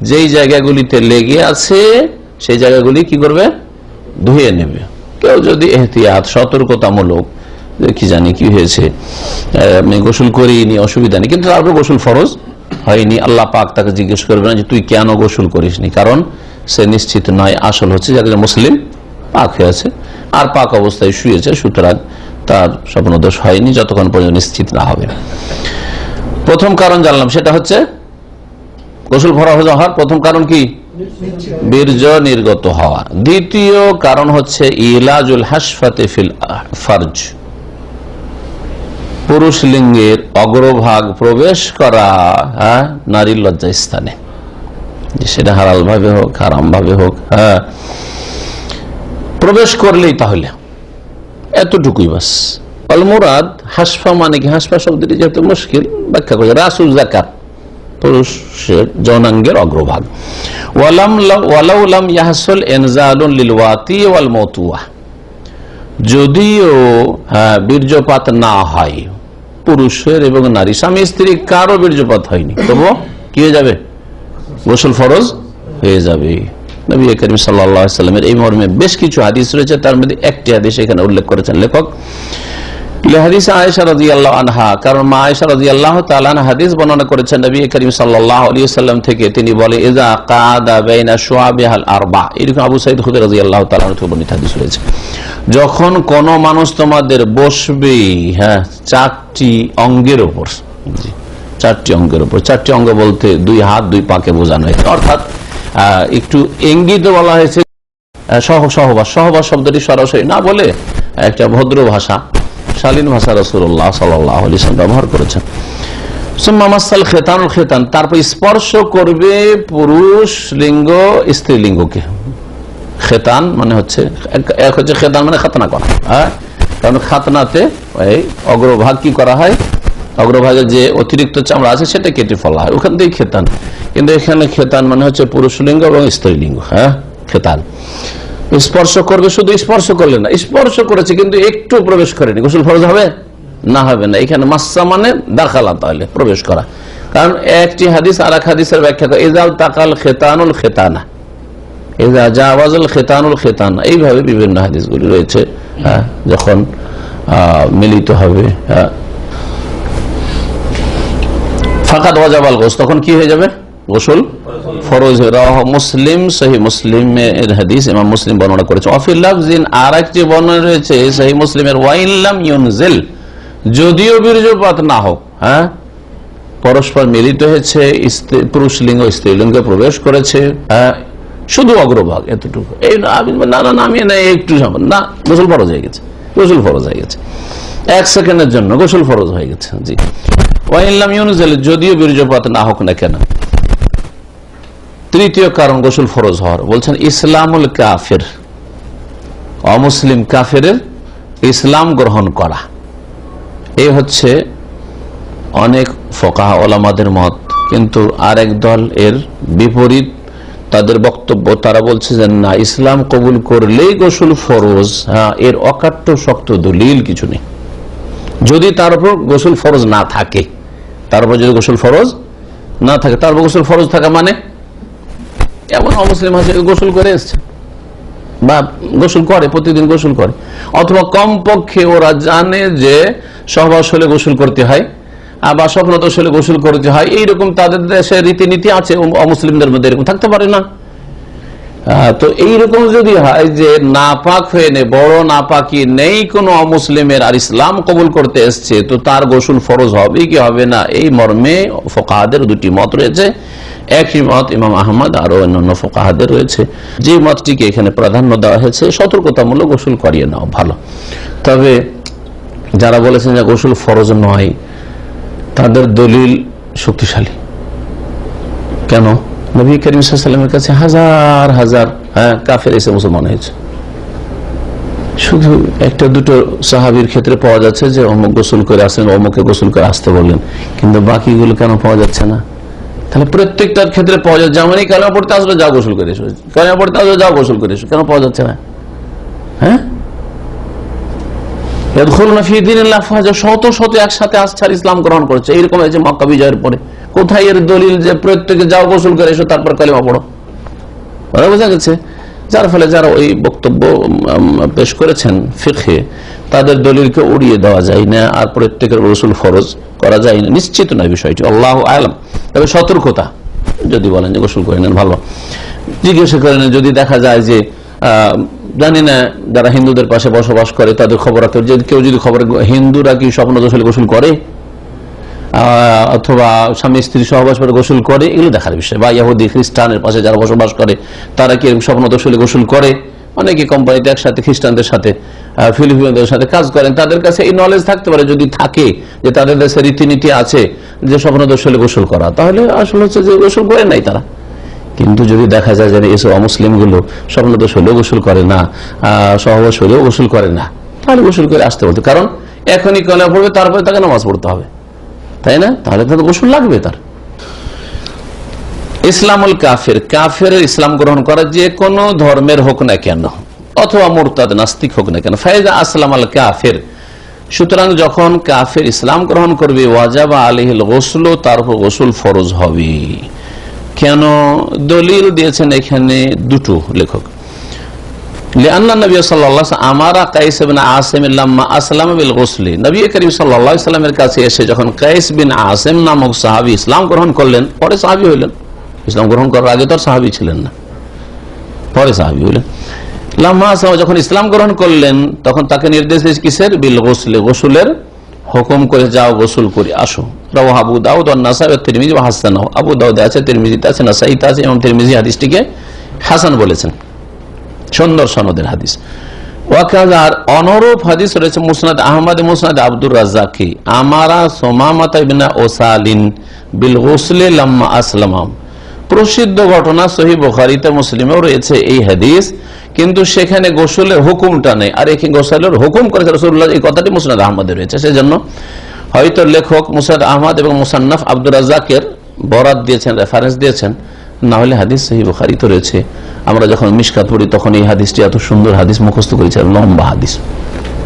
যেই জায়গাগুলিতে লেগে আছে সেই জায়গাগুলি কি করবে? ধুয়ে নেবে। কেউ যদি এহতিয়াত সতর্কতামূলক কি জানি কি হয়েছে, আমি গোসল করিনি, অসুবিধা নেই, কিন্তু তারপর গোসল ফরজ হয়নি, আল্লাহ পাক তাকে জিজ্ঞেস করবে না যে তুই কেন গোসল করিসনি, কারণ সে নিশ্চিত নয়। আসল হচ্ছে যাদের মুসলিম পাক হয়েছে আর পাক অবস্থায় শুয়েছে, সুতরাং তার স্বপ্ন দোষ হয়নি যতক্ষণ পর্যন্ত নিশ্চিত না হবে। প্রথম কারণ জানলাম, সেটা হচ্ছে গোসল ফরজ হওয়ার প্রথম কারণ কি? বীর্য নির্গত হওয়া। দ্বিতীয় কারণ হচ্ছে ইলাজুল হাসফাতে ফিল ফারজ, পুরুষ লিঙ্গের অগ্রভাগ প্রবেশ করা নারীর লজ্জা স্থানে, সেটা হালাল ভাবে হোক হারাম ভাবে হোক, প্রবেশ করলেই তাহলে এতটুকুই বাস। আল মুরাদ হাসফা মানে কি? হাসফা শব্দটি যেহেতু মুশকিল ব্যাখ্যা করে, রাসুল যাকাত পুরুষের যৌনাঙ্গের অগ্রভাগ। ওয়ালাউ লাম ইয়াহসুল ইনজালুন লিল ওয়াতি ওয়াল মাওতুয়া, যদিও বীর্যপাত না হয় পুরুষের এবং নারী, স্বামী স্ত্রী কারো বীর্যপাত হয়নি, তবু কি হয়ে যাবে? গোসল ফরজ হয়ে যাবে। নবী করিম সাল্লাল্লাহু আলাইহি ওয়াসাল্লামের এই মর্মে বেশ কিছু হাদিস রয়েছে, তার মধ্যে একটি হাদিস এখানে উল্লেখ করেছেন লেখক, হাদিস আয়েশা রাদিয়াল্লাহু আনহা। কারণ মা আয়েশা রাদিয়াল্লাহু তাআলা আনহা হাদিস বর্ণনা করেছেন নবী করিম সাল্লাল্লাহু আলাইহি ওয়াসাল্লাম থেকে, তিনি বলে ইযা কাদা বাইনা শুআবিহাল আরবা, এরকম আবু সাঈদ খুদরি রাদিয়াল্লাহু তাআলা থেকে বর্ণিত হাদিস রয়েছে, যখন কোন মানুষ তোমাদের বসবে চারটি অঙ্গের উপর, চারটি অঙ্গের উপর, চারটি অঙ্গ বলতে দুই হাত দুই পাকে বোঝানো হয়েছে, অর্থাৎ একটু ইঙ্গিত বলা হয়েছে সহবাস। সহবাস শব্দটি সরাসরি না বলে একটা ভদ্র ভাষা, শালীন ভাষা রাসূলুল্লাহ সাল্লাল্লাহু আলাইহি ওয়াসাল্লাম ব্যবহার করেছেন। সুম্মা মাসাল খেতানুল খেতান, তারপর স্পর্শ করবে পুরুষ লিঙ্গ স্ত্রী লিঙ্গকে। খেতান মানে হচ্ছে, এক হচ্ছে খেতান মানে খাতনা করা, কারণ খাতনাতে এই অগ্রভাগ কি করা হয়, অগ্রভাগের যে অতিরিক্ত চামড়া আছে সেটা কেটে ফেলা হয়, ওখান থেকে খেতান। কিন্তু এখানে খেতান মানে হচ্ছে পুরুষ লিঙ্গ এবং স্ত্রী লিঙ্গ। খেতান স্পর্শ করবে, শুধু স্পর্শ করলে না, স্পর্শ করেছে কিন্তু একটু প্রবেশ করেনি, গোসল ফরজ হবে না? হবে না। এখানে মাসা মানে দাখালা, তাহলে প্রবেশ করা। কারণ একটি হাদিস আর এক হাদিসের ব্যাখ্যা করে ইজাল তাকাল খেতানুল খেতানা, ইজা জাওয়াজাল খেতানুল খেতানা, এইভাবে বিভিন্ন হাদিসগুলি রয়েছে। যখন মিলিত হবে ফাকাদ ওয়াজাবাল গোসল, তখন কি হয়ে যাবে? গোসল ফরজ। মুসলিম, সহিহ মুসলিমের হাদিস, ইমাম মুসলিম বর্ণনা করেছে। অফিল লাফজিন, আর একটি বর্ণনা রয়েছে সহিহ মুসলিমের, ওয়াইন লাম ইউনজিল, যদিও বীর্যপাত না হোক, পরস্পর মিলিত হয়েছে, পুরুষ লিঙ্গ স্ত্রী লিঙ্গে প্রবেশ করেছে, শুধু অগ্রভাগ এতটুকু, এই নামিয়ে নেয় একটু না, গোসল ফরজ হয়ে গেছে, গোসল ফরজ হয়ে গেছে, এক সেকেন্ডের জন্য গোসল ফরজ হয়ে গেছে। জি, ওয়াইন লাম ইউনজিল, যদিও বীর্যপাত না হোক না কেন। তৃতীয় কারণ গোসল ফরজ হওয়ার, বলছেন ইসলামুল কাফির, অমুসলিম কাফেরের ইসলাম গ্রহণ করা। এই হচ্ছে অনেক ফুকাহা ওলামাদের মত, কিন্তু আরেক দল এর বিপরীত, তাদের বক্তব্য, তারা বলছে যে না, ইসলাম কবুল করলেই গোসল ফরজ, এর অকাট্য শক্ত দলিল কিছু নেই। যদি তার উপর গোসল ফরজ না থাকে, তারপর যদি গোসল ফরজ না থাকে, তারপর গোসল ফরজ থাকা মানে এমন অমুসলিম আছে গোসল করে এসছে বা গোসল করে, প্রতিদিন গোসল করে, অথবা কমপক্ষে ওরা জানে যে সহবাস হলে গোসল করতে হয় বা স্বপ্নদোষ হলে গোসল করতে হয়, এইরকম তাদের দেশে রীতিনীতি আছে, অমুসলিমদের মধ্যে এরকম থাকতে পারে না। তো এইরকম যদি হয় যে নাপাক হয়ে নেই, বড় নাপাকি নেই কোন অমুসলিমের, আর ইসলাম কবুল করতে এসছে, তো তার গোসল ফরজ হবে কি হবে না, এই মর্মে ফুকাহাদের দুটি মত রয়েছে। একই মত ইমাম আহমদ আরো অন্যান্য ফুকাহাদের রয়েছে, যে মতটিকে এখানে প্রাধান্য দেওয়া হয়েছে, সতর্কতামূলক গোসল করিয়ে নেওয়া ভালো। তবে যারা বলেছেন যে গোসল ফরজ নয়, তাদের দলিল শক্তিশালী। কেন? নবী করিম সাল্লাল্লাহু আলাইহি ওয়াসাল্লামের কাছে হাজার হাজার কাফের এসে মুসলমান হয়েছে, শুধু একটা দুটো সাহাবীর ক্ষেত্রে পাওয়া যাচ্ছে যে অমুক গোসল করে আসেন, অমুকে গোসল করে আসতে বললেন, কিন্তু বাকিগুলো কেন পাওয়া যাচ্ছে না? তাহলে প্রত্যেকটার ক্ষেত্রে পাওয়া যাচ্ছে, যেমনই কালেমা পড়তে আসলে যাও গোসল করে এসো, কালেমা পড়তে আসলে যাও গোসল করে এসো, কেন পাওয়া যাচ্ছে না? শত শত একসাথে আসছে আর ইসলাম গ্রহণ করছে, এইরকম হয়েছে মক্কা বিজয়ের পরে। কোথায় এর দলিল যে প্রত্যেকে যাও গোসল করে এসো তারপর কালেমা পড়ো? বোঝা গেছে। যার ফলে যারা ওই বক্তব্য পেশ করেছেন ফিকহে, তাদের দলিলকে উড়িয়ে দেওয়া যায় না, আর প্রত্যেকের গোসল ফরজ করা যায় না, নিশ্চিত নয় বিষয়টি, আল্লাহু আ'লাম। তবে সতর্কতা, যদি বলেন যে গোসল করে নেন ভালো, জিজ্ঞাসা করে নেন যদি দেখা যায় যে জানি না যারা হিন্দুদের পাশে বসবাস করে তাদের খবর রাখতে, কেউ যদি খবর, হিন্দুরা কি স্বপ্নদোষে গোসল করে অথবা স্বামী স্ত্রী সহবাস করে গোসল করে, এগুলো দেখার বিষয়। বা ইহুদি খ্রিস্টানের পাশে যারা বসবাস করে তারা কি স্বপ্নদোষে গোসল করে, অনেকে কোম্পানিতে একসাথে খ্রিস্টানদের সাথে ফিলিপিনদের সাথে কাজ করেন, তাদের কাছে এই নলেজ থাকতে পারে, যদি থাকে যে তাদের দেশে রীতিনীতি আছে যে স্বপ্নদোষে গোসল করা, তাহলে আসলে হচ্ছে যে গোসল করে নাই তারা। কিন্তু যদি দেখা যায় যে এসব অমুসলিম গুলো স্বপ্নদোষ হলেও গোসল করে না, সহবাস হলেও গোসল করে না, তাহলে গোসল করে আসতে বলতে, কারণ এখনই কলেমা পড়বে তারপরে তাকে নামাজ পড়তে হবে, তাই না? তাহলে তো গোসল লাগবে তার। ইসলামুল কাফের, কাফের ইসলাম গ্রহণ করা যে কোনো ধর্মের হোক না কেন, অথবা মুরতাদ নাস্তিক হোক না কেন, ফায়দা আসলাম আল কাফের, সুতরাং যখন কাফের ইসলাম গ্রহণ করবে ওয়াজাবা আলাইহিল গোসল, তার উপর গোসল ফরজ হবে। কেন? দলিল দিয়েছেন এখানে দুটো লেখক। লিআন্না নবী সাল্লাল্লাহু আলাইহি ওয়াসাল্লাম আমারা কাইস বিন আসিম লাম্মা আসলামা বিল গোসল, নবী করিম সাল্লাল্লাহু আলাইহি ওয়াসাল্লামের কাছে এসে যখন কাইস বিন আসিম নামক সাহাবী ইসলাম গ্রহণ করলেন, পরে সাহাবী হইলেন, ইসলাম গ্রহণ করার আগে তো আর সাহাবী ছিলেন না, পরে সাহাবী হইলেন। লাম্মা আসলামা, যখন ইসলাম গ্রহণ করলেন তখন তাকে নির্দেশ দিয়েছে কিসের? বিল গোসল, গোসলের হুকুম করে, যাও গোসল করে আসো। রাওয়াহু আবু দাউদ ওয়া নাসাই ওয়া তিরমিজি ওয়া হাসানাহু, আবু দাউদে আছে, তিরমিজিতে আছে, নাসাইতে আছে, এবং তিরমিজি হাদিসটিকে হাসান বলেছেন, সুন্দর সনদের হাদিস। ওয়াকাযা, আর অনুরূপ হাদিস রয়েছে মুসনাদ আহমদ, মুসনাদ আব্দুর রাজ্জাকি, আমারা সুমামা ইবনে ওসালিন বিল গোসল লাম্মা আসলামা। প্রসিদ্ধ ঘটনা, সহিহ বুখারীতে মুসলিমেও রয়েছে এই হাদিস, কিন্তু সেখানে গোসলের হুকুমটা নেই, আর এখানে গোসলের হুকুম করেছে রাসূলুল্লাহ, এই কথাটি মুসনাদ আহমদে রয়েছে। সেজন্য হয়তো লেখক মুসনাদ আহমদ এবং মুসান্নাফ আব্দুর রাজ্জাকের বরাত দিয়েছেন, রেফারেন্স দিয়েছেন, না হলে হাদিস সহিহ বুখারীতে রয়েছে। আমরা যখন মিশকাত পড়ি তখন এই হাদিসটি, এত সুন্দর হাদিস মুখস্থ করেছিলাম, লম্বা হাদিস,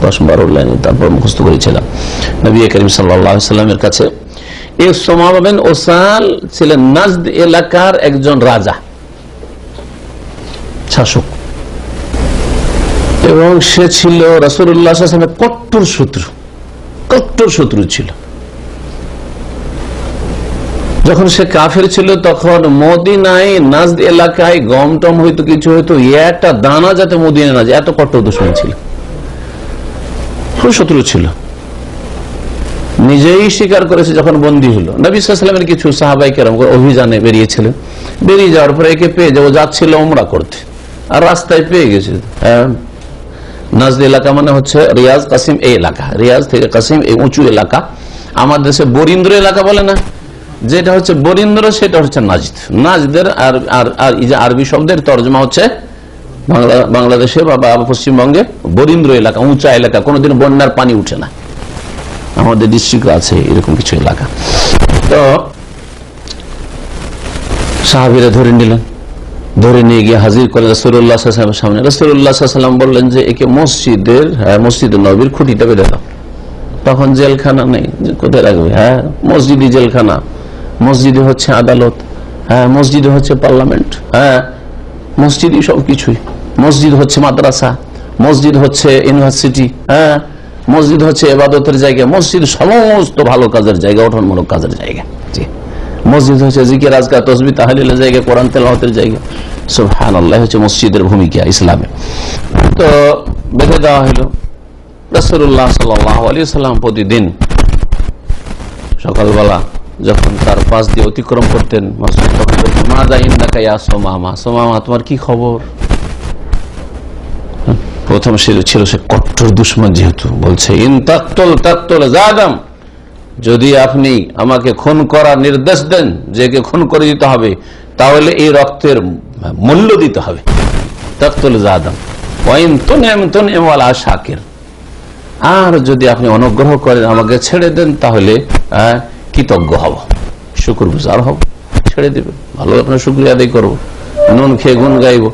10-12 লাইন, তারপর মুখস্থ করেছিলাম। নবী করিম সাল্লাল্লাহু আলাইহি ওয়াসাল্লামের কাছে এই সুমামা বিন ওসাল ছিলেন নাজদ এলাকার একজন রাজা, শাসক, এবং সে ছিল রাসূলুল্লাহ সাল্লাল্লাহু আলাইহি ওয়াসাল্লামের কট্টর শত্রু ছিল। যখন সে কাফের ছিল তখন মদিনায় নাজদ এলাকায় গম টম হইতো, কিছু হইতো, একটা দানা যাতে মদিনায় না যায়, এত কট্টর দুশমন ছিল, খুব শত্রু ছিল। নিজেই স্বীকার করেছে যখন বন্দী হলো। নবী সাল্লাল্লাহু আলাইহি ওয়াসাল্লামের কিছু সাহাবায়ে কেরাম অভিযানে বেরিয়েছিলেন, বেরিয়ে যাওয়ার পরে একে পেয়ে যাবো, যাচ্ছিল উমরা করতে, আর রাস্তায় পেয়ে গেছে। নাজদ এলাকা মানে হচ্ছে রিয়াজ কাসিম, এই এলাকা, রিয়াজ থেকে কাসিম, এই উঁচু এলাকা। আমাদের দেশে বরিন্দ্র এলাকা বলে না, যেটা হচ্ছে বরিন্দ্র সেটা হচ্ছে নাজদ। নাজদের আর আরবি শব্দের তর্জমা হচ্ছে বাংলাদেশে বা পশ্চিমবঙ্গে বরিন্দ্র এলাকা, উঁচা এলাকা, কোনোদিন বন্যার পানি উঠে না, আমাদের ডিস্ট্রিক্ট আছে এরকম কিছু এলাকা। তো সাহাবীরা ধরে নিলেন, ধরে নিয়ে গিয়ে হাজির করলেন রাসূলুল্লাহ সাল্লাল্লাহু আলাইহি ওয়াসাল্লামের সামনে। রাসূলুল্লাহ সাল্লাল্লাহু আলাইহি ওয়াসাল্লাম বললেন যে একে মসজিদ নববীর খুঁটিটা বেঁধে দাও। তখন জেলখানা নেই, কোথায় রাখবে? হ্যাঁ, মসজিদই জেলখানা, মসজিদে হচ্ছে আদালত, হ্যাঁ, মসজিদে হচ্ছে পার্লামেন্ট, হ্যাঁ, মসজিদই সবকিছুই। মসজিদ হচ্ছে মাদ্রাসা, মসজিদ হচ্ছে ইউনিভার্সিটি, হ্যাঁ, মসজিদ হচ্ছে ইবাদতের জায়গা, মসজিদ সমস্ত ভালো কাজের জায়গা, গঠনমূলক কাজের জায়গা। জি, মসজিদ হচ্ছে জিকির আজকার তাসবিহ তাহলিলের জায়গা, কোরআন তেলাওয়াতের জায়গা। সুবহানাল্লাহ, হচ্ছে মসজিদের ভূমিকা ইসলামে। তো বেঁধে দেওয়া হলো। রাসূলুল্লাহ সাল্লাল্লাহু আলাইহি ওয়াসাল্লাম প্রতিদিন সকালবেলা যখন তার পাশ দিয়ে অতিক্রম করতেন মসজিদ, তখন বলতেন, মাযা ইন্নাকা ইয়া সুমামা, সুমামা তোমার কি খবর? প্রথম ছিল সে কট্টর দুশমন, যেহেতু বলছে ইন তাকতুল জাদাম, যদি আপনি আমাকে খুন করার নির্দেশ দেন, যে কে খুন করে দিতে হবে, তাহলে এই রক্তের মূল্য দিতে হবে। তাকতুল জাদাম ওয়াইন তুনইম ওয়ালা শাকির, আর যদি আপনি অনুগ্রহ করেন আমাকে ছেড়ে দেন, তাহলে কৃতজ্ঞ হব, শুকরগুজার হব, ছেড়ে দেবে, ভালো আপনার শুকরিয়া আদায় করবো, নুন খেয়ে গুণ গাইব।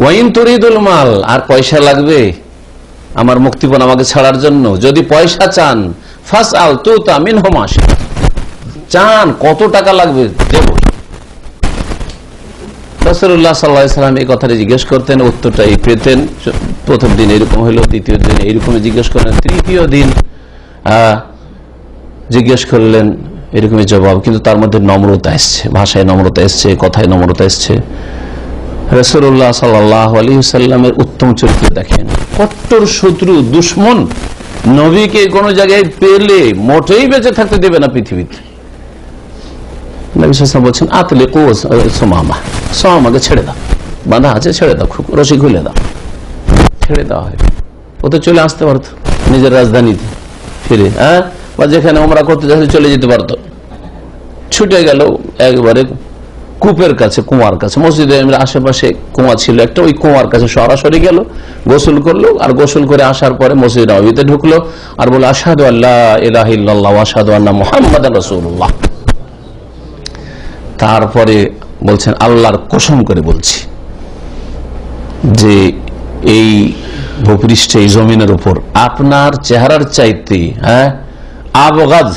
ওয়াইন তুরিদুল মাল, আর পয়সা লাগবে আমার মুক্তিপণ, আমাকে ছাড়ার জন্য যদি পয়সা চান, ফাসআল তুতা মিনহু মা চান, কত টাকা লাগবে দেব। রাসূলুল্লাহ সাল্লাল্লাহু আলাইহি সাল্লাম এই কথাটা জিজ্ঞেস করতেন, উত্তরটা এই পেতেন। প্রথম দিন এরকম হলো, দ্বিতীয় দিন এইরকম জিজ্ঞেস করলেন, তৃতীয় দিন জিজ্ঞেস করলেন, এরকমই জবাব। কিন্তু তার মধ্যে নম্রতা এসছে, ভাষায় নম্রতা এসছে, কথায় নম্রতা এসছে। রাসূলুল্লাহ সাল্লাল্লাহু আলাইহি ওয়াসাল্লামের উত্তম চরিত্র দেখেন। কট্টর শত্রু, দুশমন নবীকে কোন জায়গায় পেলে মোটেই বেঁচে থাকতে দেবে না পৃথিবীতে। নবী সাল্লাল্লাহু আলাইহি ওয়াসাল্লাম বলছেন, আতলিকু সুমামা, সুমামাকে ছেড়ে দাও, বাঁধা আছে ছেড়ে দাও, রশি খুলে দাও। ছেড়ে দেওয়া হয়। ও তো চলে আসতে পারতো নিজের রাজধানীতে ফিরে, বা যেখানে ওমরা করতে যাচ্ছে চলে যেতে পারতো। ছুটে গেল একবারে কূপের কাছে, কুয়ার কাছে, মসজিদের আশেপাশে কুয়া ছিল একটা, ওই কুয়ার কাছে সরাসরি গেল, গোসল করলো, আর গোসল করে আসার পরে মসজিদ নববীতে ঢুকলো আর বলল, আশহাদু আল্লা ইলাহা ইল্লাল্লাহ ওয়া আশহাদু আন্না মুহাম্মাদান রাসূলুল্লাহ। তারপরে বলছেন, আল্লাহর কসম করে বলছি যে এই ভূপৃষ্ঠে, এই জমিনের উপর আপনার চেহারার চাইতে আবগাজ,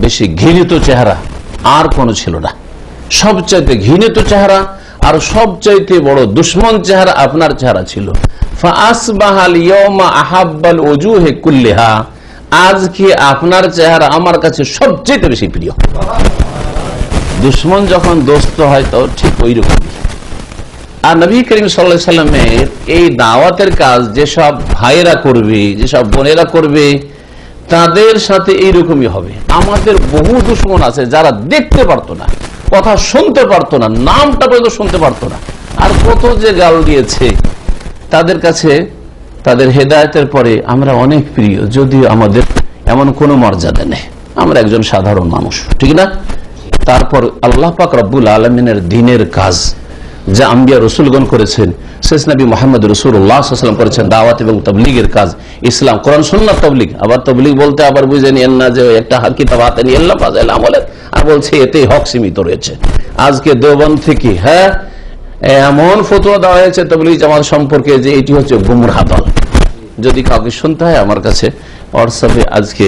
বেশি ঘৃণিত চেহারা আর কোন ছিল না। সবচাইতে ঘৃণিত চেহারা আর সবচাইতে বড় দুশ্মন চেহারা আপনার চেহারা ছিল। ফাআসবাহাল ইয়াওমা আহাব্বাল ওজুহে কুল্লিহা, আজকে আপনার চেহারা আমার কাছে সবচেয়ে বেশি প্রিয়। দুশ্মন যখন দোস্ত হয় তো ঠিক ওই রকমই। আর নবী করিম সাল্লাল্লাহু আলাইহি সাল্লামের এই দাওয়াতের কাজ যেসব ভাইয়েরা করবে, যেসব বোনেরা করবে, তাদের সাথে এইরকমই হবে। আমাদের বহু দুশ্মন আছে যারা দেখতে পারতো না, কথা শুনতে পারতো না, নামটা পর্যন্ত শুনতে পারতো না, আর কত যে গাল দিয়েছে। তাদের কাছে তাদের হেদায়েতের পরে আমরা অনেক প্রিয়, যদিও আমাদের এমন কোনো মর্যাদা নেই, আমরা একজন সাধারণ মানুষ, ঠিক না? তারপর আল্লাহ পাক রব্বুল আলামিনের দ্বীনের কাজ যা আম্বিয়া রসুলগণ করেছেন, শেষ নবী মুহাম্মদ রাসূলুল্লাহ সাল্লাল্লাহু আলাইহি ওয়াসাল্লাম করেছেন দাওয়াত এবং তাবলীগের কাজ। ইসলাম কোরআন সুন্নাহ তাবলীগ, আবার তাবলীগ বলতে আবার বুঝে নিয়েন না যে একটা কিতাব হাতে নিয়ে আল্লাহ ফাজাইল আমলের, আর বলছে এতেই হক সীমিত রয়েছে। আজকে দেওবন্দ থেকে এমন ফতোয়া দেওয়া হয়েছে তাবলীগ জামাত সম্পর্কে যে এটি হচ্ছে গুমরাহ দল। যদি কাউকে শুনতে হয় আমার কাছে হোয়াটসঅ্যাপে আজকে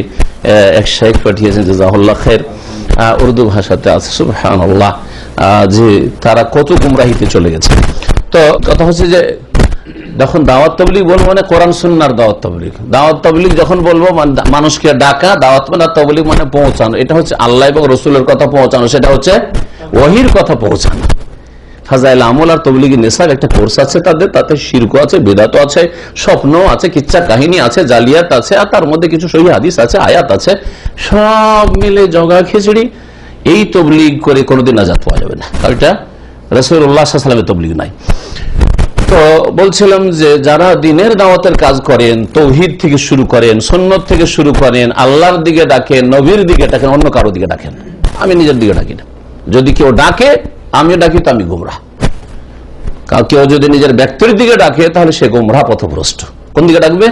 এক শেখ পাঠিয়েছেন, জাযাহুল্লাহ খায়ের, উর্দু ভাষাতে আছে, সুবহানাল্লাহ, যে তারা কত গুমরাহিতে চলে গেছে। তো কথা হচ্ছে যে যখন দাওয়াত তাবলীগ বলবো মানে কোরআন সুন্নাহর দাওয়াত তাবলীগ। দাওয়াত তাবলীগ যখন বলবো মানুষকে ডাকা, দাওয়াত মানে তাবলীগ মানে পৌঁছানো, এটা হচ্ছে আল্লাহ এবং রসুলের কথা পৌঁছানো, সেটা হচ্ছে ওহীর কথা পৌঁছানো। ফাজাইল আমল আর তাবলীগি নিসাব একটা কোর্স আছে তাদের, তাতে শিরক আছে, বিদআত আছে, স্বপ্ন আছে, কিচ্ছা কাহিনী আছে, জালিয়াত আছে, আর তার মধ্যে কিছু সহিহ হাদিস আছে, আয়াত আছে, সব মিলে জগা খিচড়ি। এই তাবলীগ করে কোনোদিন নাজাত পাওয়া যাবে না, কারণ এটা রাসূলুল্লাহ সাল্লাল্লাহু আলাইহি ওয়াসাল্লামের তাবলীগ নাই। তো বলছিলাম যে যারা দ্বীনের দাওয়াতের কাজ করেন, তাওহীদ থেকে শুরু করেন, সুন্নাত থেকে শুরু করেন, আল্লাহর দিকে ডাকেন, নবীর দিকে ডাকেন, অন্য কারো দিকে ডাকেন, আমি নিজের দিকে ডাকি না। যদি কেউ ডাকে আমিও ডাকি তো আমি গুমরাহ। কেউ যদি নিজের ব্যক্তির দিকে ডাকে তাহলে সে গুমরাহ, পথভ্রষ্ট। কোন দিকে ডাকবে?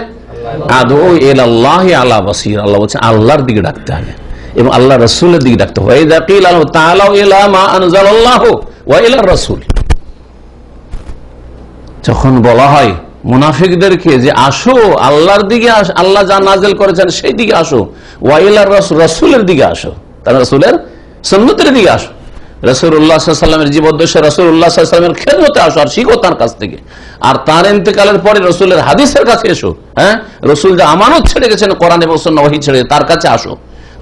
আদউ ইলাল্লাহি আলা বাসীরা, আল্লাহ বলছেন আল্লাহর দিকে ডাকতে হবে এবং আল্লাহ রাসূলের দিকে ডাকতে হবে। ইযা কিলা তাআলাউ ইলা মা আনজালাল্লাহু ওয়া ইলার রাসূল, যখন বলা হয় মুনাফিকদেরকে যে আসো আল্লাহর দিকে, আল্লাহ যা নাযিল করেছেন সেই দিকে আসো, ওয়া ইলার রাসূল, রাসূলের দিকে আসো, তার রাসূলের সুন্নতের দিকে আসো, রাসূলুল্লাহ সাল্লাল্লাহু আলাইহি ওয়াসাল্লামের জীবদ্দশায় রাসূলুল্লাহ সাল্লাল্লাহু আলাইহি ওয়াসাল্লামের খেদমতে আসো আর শিখো তার কাছ থেকে। আর তার ইন্তেকালের পরে রাসূলের হাদিসের কাছে এসো, রাসূল যে আমানত ছেড়ে গেছেন কোরআন এবং সুন্নাহ ওহী ছেড়ে, তার কাছে আসো।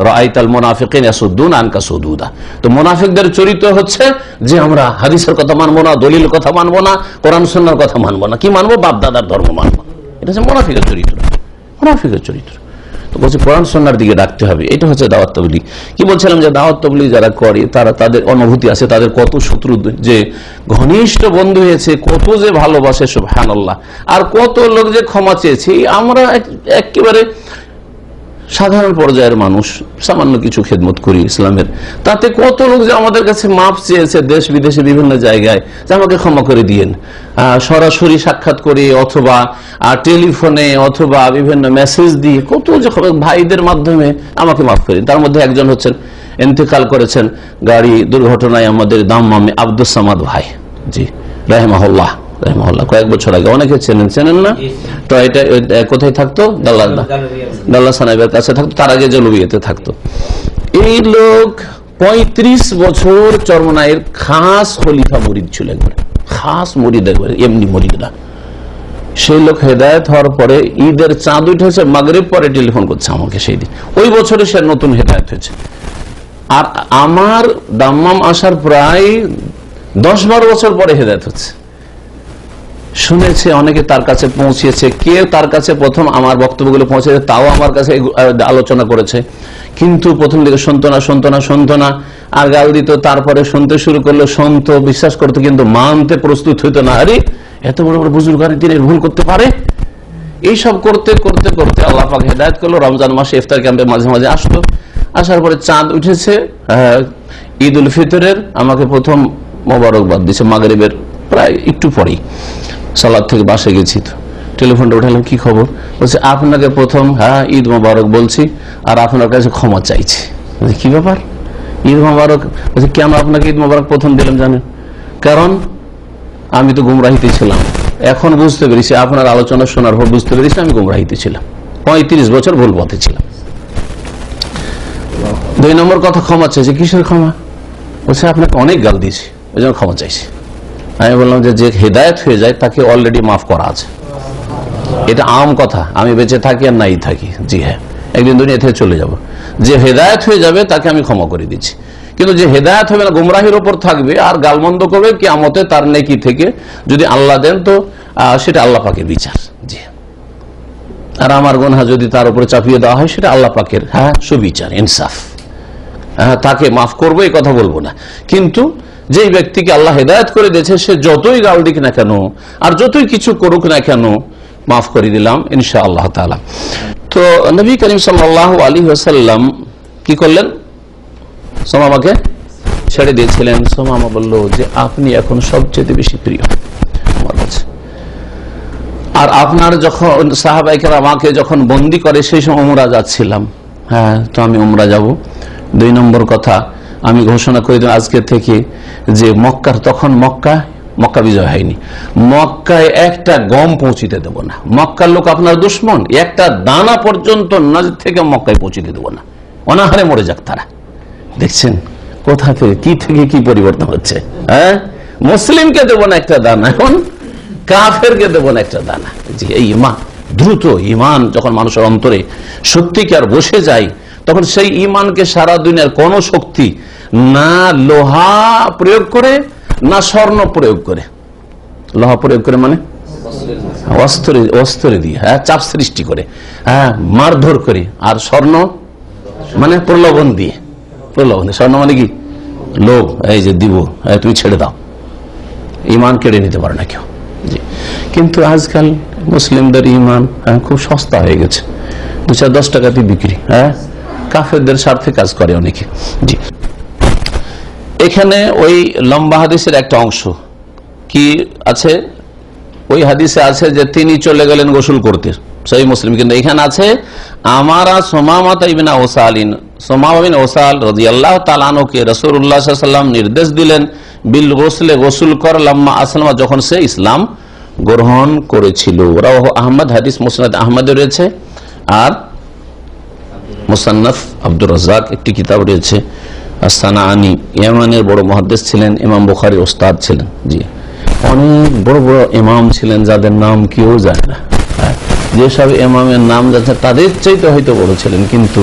রাআইতাল মুনাফিকিনা ইয়াসুদ্দুনা আনকা সুদুদা। তো মুনাফিকদের চরিত্র হচ্ছে যে আমরা হাদিসের কথা মানবো না, দলিলের কথা মানবো না, কোরআন সুন্নাহর কথা মানবো না, কি মানবো? বাপ দাদার ধর্ম মানবো। এটা হচ্ছে মুনাফিকের চরিত্র, মুনাফিকের চরিত্র। তো বলছে কোরআন সুন্নাহর দিকে ডাকতে হবে, এটা হচ্ছে দাওয়াত তাবলীগ। কি বলছিলাম যে দাওয়াত তাবলীগ যারা করে তারা, তাদের অনুভূতি আছে, তাদের কত শত্রু যে ঘনিষ্ঠ বন্ধু হয়েছে, কত যে ভালোবাসে, সুবহানাল্লাহ। আর কত লোক যে ক্ষমা চেয়েছে। আমরা একেবারে সাধারণ পর্যায়ের মানুষ, সামান্য কিছু খেদমত করি ইসলামের, তাতে কত লোক যে আমাদের কাছে মাপ চেয়েছে দেশ বিদেশে বিভিন্ন জায়গায়, যে আমাকে ক্ষমা করে দিয়েন। সরাসরি সাক্ষাৎ করে অথবা টেলিফোনে অথবা বিভিন্ন মেসেজ দিয়ে কত যে ভাইদের মাধ্যমে আমাকে মাফ করেন। তার মধ্যে একজন হচ্ছেন ইন্তেকাল করেছেন গাড়ি দুর্ঘটনায় আমাদের দাম্মামে আব্দুস সামাদ ভাই, জি রাহিমাহুল্লাহ, কয়েক বছর আগে। অনেকে চেনেন না? তো এটা কোথায় থাকতো? দাল্লা সানাইবের কাছে থাকতো, তার আগে জলবিয়াতে থাকতো। এই লোক 35 বছর চরমনায়ের খাস খলিফা মুরিদ ছিল, একবারে খাস মুরিদ, একবারে এমনি মুরিদ না। সেই লোক হেদায়েত হওয়ার পরে ঈদের চাঁদ উঠেছে, মাগরিব পরে টেলিফোন করছে আমাকে সেই দিন, ওই বছরে সে নতুন হেদায়েত হয়েছে। আর আমার দাম্মাম আসার প্রায় 10-12 বছর পরে হেদায়েত হচ্ছে। শুনেছে, অনেকে তার কাছে পৌঁছেছে, কে তার কাছে প্রথম আমার বক্তব্যগুলো পৌঁছেছে তাও আমার কাছে আলোচনা করেছে, কিন্তু প্রথম দিকে শুনতো না আর গাল দিত, তারপরে শুনতে শুরু করলো, শুনতো, বিশ্বাস করতো, কিন্তু মানতে প্রস্তুত হইতো না। আরে এত বড় বড় বুজুর্গ দিনের ভুল করতে পারে। এইসব করতে করতে করতে আল্লাহ পাক হেদায়েত করলো। রমজান মাসে ইফতার ক্যাম্পে মাঝে মাঝে আসতো, আসার পরে চাঁদ উঠেছে ঈদ উল ফিতরের, আমাকে প্রথম মোবারকবাদ দিচ্ছে মাগরিবের প্রায় একটু পরেই, সালাদ থেকে বাসে গেছি, তো টেলিফোনটা উঠালাম, কি খবর? বলছে আপনাকে প্রথম ঈদ মোবারক বলছি আর আপনার কাছে ক্ষমা চাইছি। কি ব্যাপার? ঈদ মোবারক? বলছে কেন আপনাকে ঈদ মোবারক প্রথম দিলাম জানেন? কারণ আমি তো গুমরাহিতে ছিলাম, এখন বুঝতে পেরেছি, আপনার আলোচনা শোনার পর বুঝতে পেরেছি আমি গুমরাহিতে ছিলাম, 35 বছর ভুল পথে ছিলাম। 2 নম্বর কথা, ক্ষমা চাইছে। কিসের ক্ষমা? বলছে আপনাকে অনেক গাল দিয়েছি, ওই জন্য ক্ষমা চাইছি। আমি বললাম যে হেদায়েত হয়ে যায় তাকে অলরেডি মাফ করা আছে, এটা আম কথা, আমি বেঁচে থাকি আর নাই থাকি, জি হ্যাঁ, একদিন দুনিয়া থেকে চলে যাব। যে হেদায়েত হয়ে যাবে তাকে আমি ক্ষমা করে দিচ্ছি, কিন্তু যে হেদায়েত হবে না, গুমরাহির ওপর থাকবে আর গালমন্দ করবে, কিয়ামতে তার নেকি থেকে যদি আল্লাহ দেন তো সেটা আল্লাহ পাকের বিচার, জি। আর আমার গুনাহ যদি তার উপরে চাপিয়ে দেওয়া হয় সেটা আল্লাহ পাকের সুবিচার, ইনসাফ। তাকে মাফ করবো এই কথা বলবো না, কিন্তু যেই ব্যক্তিকে আল্লাহ হেদায়েত করে দিয়েছে সে যতই গাল দিক না কেন আর যতই কিছু করুক না কেন, মাফ করে দিলাম ইনশাআল্লাহ তাআলা। তো নবী করিম সাল্লাল্লাহু আলাইহি ওয়াসাল্লাম কি করলেন? সুমামাকে ছেড়ে দিয়েছিলেন। সুমামা বলল যে আপনি এখন সবচেয়ে বেশি প্রিয় আমার কাছে, আর আপনার যখন সাহাবায়ে কেরাম আমাকে যখন বন্দী করে সেই সময় উমরা যাচ্ছিলাম, তো আমি উমরা যাব। 2 নম্বর কথা, আমি ঘোষণা করে দিলাম আজকে থেকে যে মক্কার, তখন মক্কা বিজয় হয়নি, মক্কায় একটা গম পৌঁছিতে দেব না। মক্কার লোক আপনার দুশ্মন, একটা দানা পর্যন্ত নাজির থেকে মক্কায় পৌঁছিতে দেব না, অনাহারে মরে যাক তারা। দেখছেন কোথা থেকে কি পরিবর্তন হচ্ছে। মুসলিমকে দেব না একটা দানা, এখন কাফেরকে দেব না একটা দানা। জি, এই ইমান, দ্রুত ইমান যখন মানুষের অন্তরে সত্যিকার বসে যায়, তখন সেই ইমানকে সারা দুনিয়ার কোন শক্তি না লোহা প্রয়োগ করে না স্বর্ণ প্রয়োগ করে। লোহা প্রয়োগ করে মানে অস্ত্রে দিয়ে চাপ সৃষ্টি করে, মারধর করে, আর স্বর্ণ মানে প্রলোভন দিয়ে। স্বর্ণ মানে কি? লোভ, এই যে দিব, তুমি ছেড়ে দাও। ইমান কেড়ে নিতে পারে না কেউ। জি, কিন্তু আজকাল মুসলিমদের ইমান খুব সস্তা হয়ে গেছে, 2-10 টাকাতে বিক্রি। কাফেরদের স্বার্থে কাজ করে অনেকে। জি, এখানে ওই লম্বা হাদিসের একটা অংশ কি আছে, ওই হাদিসে আছে যে তিনি চলে গেলেন গোসল করতে, সহিহ মুসলিম। কিন্তু এখানে আছে আমারা সুমামা ইবনে ওসালিন, সুমামা বিন ওসাল রাদিয়াল্লাহু তাআলা আনহুকে রাসূলুল্লাহ সাল্লাল্লাহু আলাইহি ওয়াসাল্লাম নির্দেশ দিলেন বিল গোসলে, গোসল কর, লাম্মা আসলামা, যখন সে ইসলাম গ্রহণ করেছিল। রাওয়াহু আহমদ, হাদিস মুসনাদ আহমদে রয়েছে, আর মুসান্নাফ আব্দুর রাজ্জাক একটি কিতাব রয়েছে। সানাআনী ইয়ামানের বড় মুহাদ্দিস ছিলেন, ইমাম বুখারীর ওস্তাদ ছিলেন। জি, অনেক বড় বড় ইমাম ছিলেন যাদের নাম কেউ জানে না। যেসব ইমামের নাম যাচ্ছে তাদের চাইতে হয়তো বড় ছিলেন, কিন্তু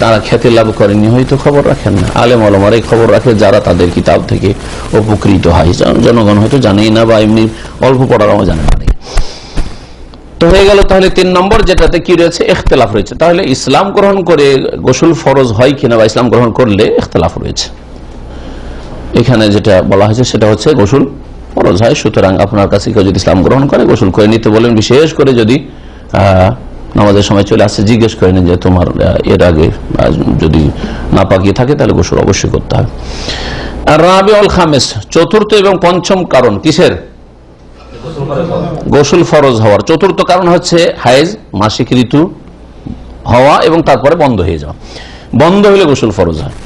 তারা খ্যাতি লাভ করেননি, হয়তো খবর রাখেন না। আলেম ওলামারাই খবর রাখে যারা তাদের কিতাব থেকে উপকৃত হয়, জনগণ হয়তো জানেই না বা এমনি অল্প পড়ারও জানে না। তো হয়ে গেল তাহলে 3 নম্বর, যেটাতে কি রয়েছে, ইখতিলাফ রয়েছে। তাহলে ইসলাম গ্রহণ করে গোসল ফরজ হয় কিনা, বা ইসলাম গ্রহণ করলে ইখতিলাফ রয়েছে। এখানে যেটা বলা হয়েছে সেটা হচ্ছে গোসল ফরজ হয়। সুতরাং আপনার কাছে কেউ যদি ইসলাম গ্রহণ করে গোসল করে নিতে বলেন, বিশেষ করে যদি নামাজের সময় চলে আসছে, জিজ্ঞেস করে নেন যে তোমার এর আগে যদি না পাকিয়ে থাকে তাহলে গোসল অবশ্যই করতে হবে। আর রাবিউল খামিস, 4র্থ এবং 5ম কারণ কিসের? গোসল ফরজ হওয়ার 4র্থ কারণ হচ্ছে হায়েজ, মাসিক ঋতু হওয়া এবং তারপরে বন্ধ হয়ে যাওয়া। বন্ধ হলে গোসল ফরজ হয়।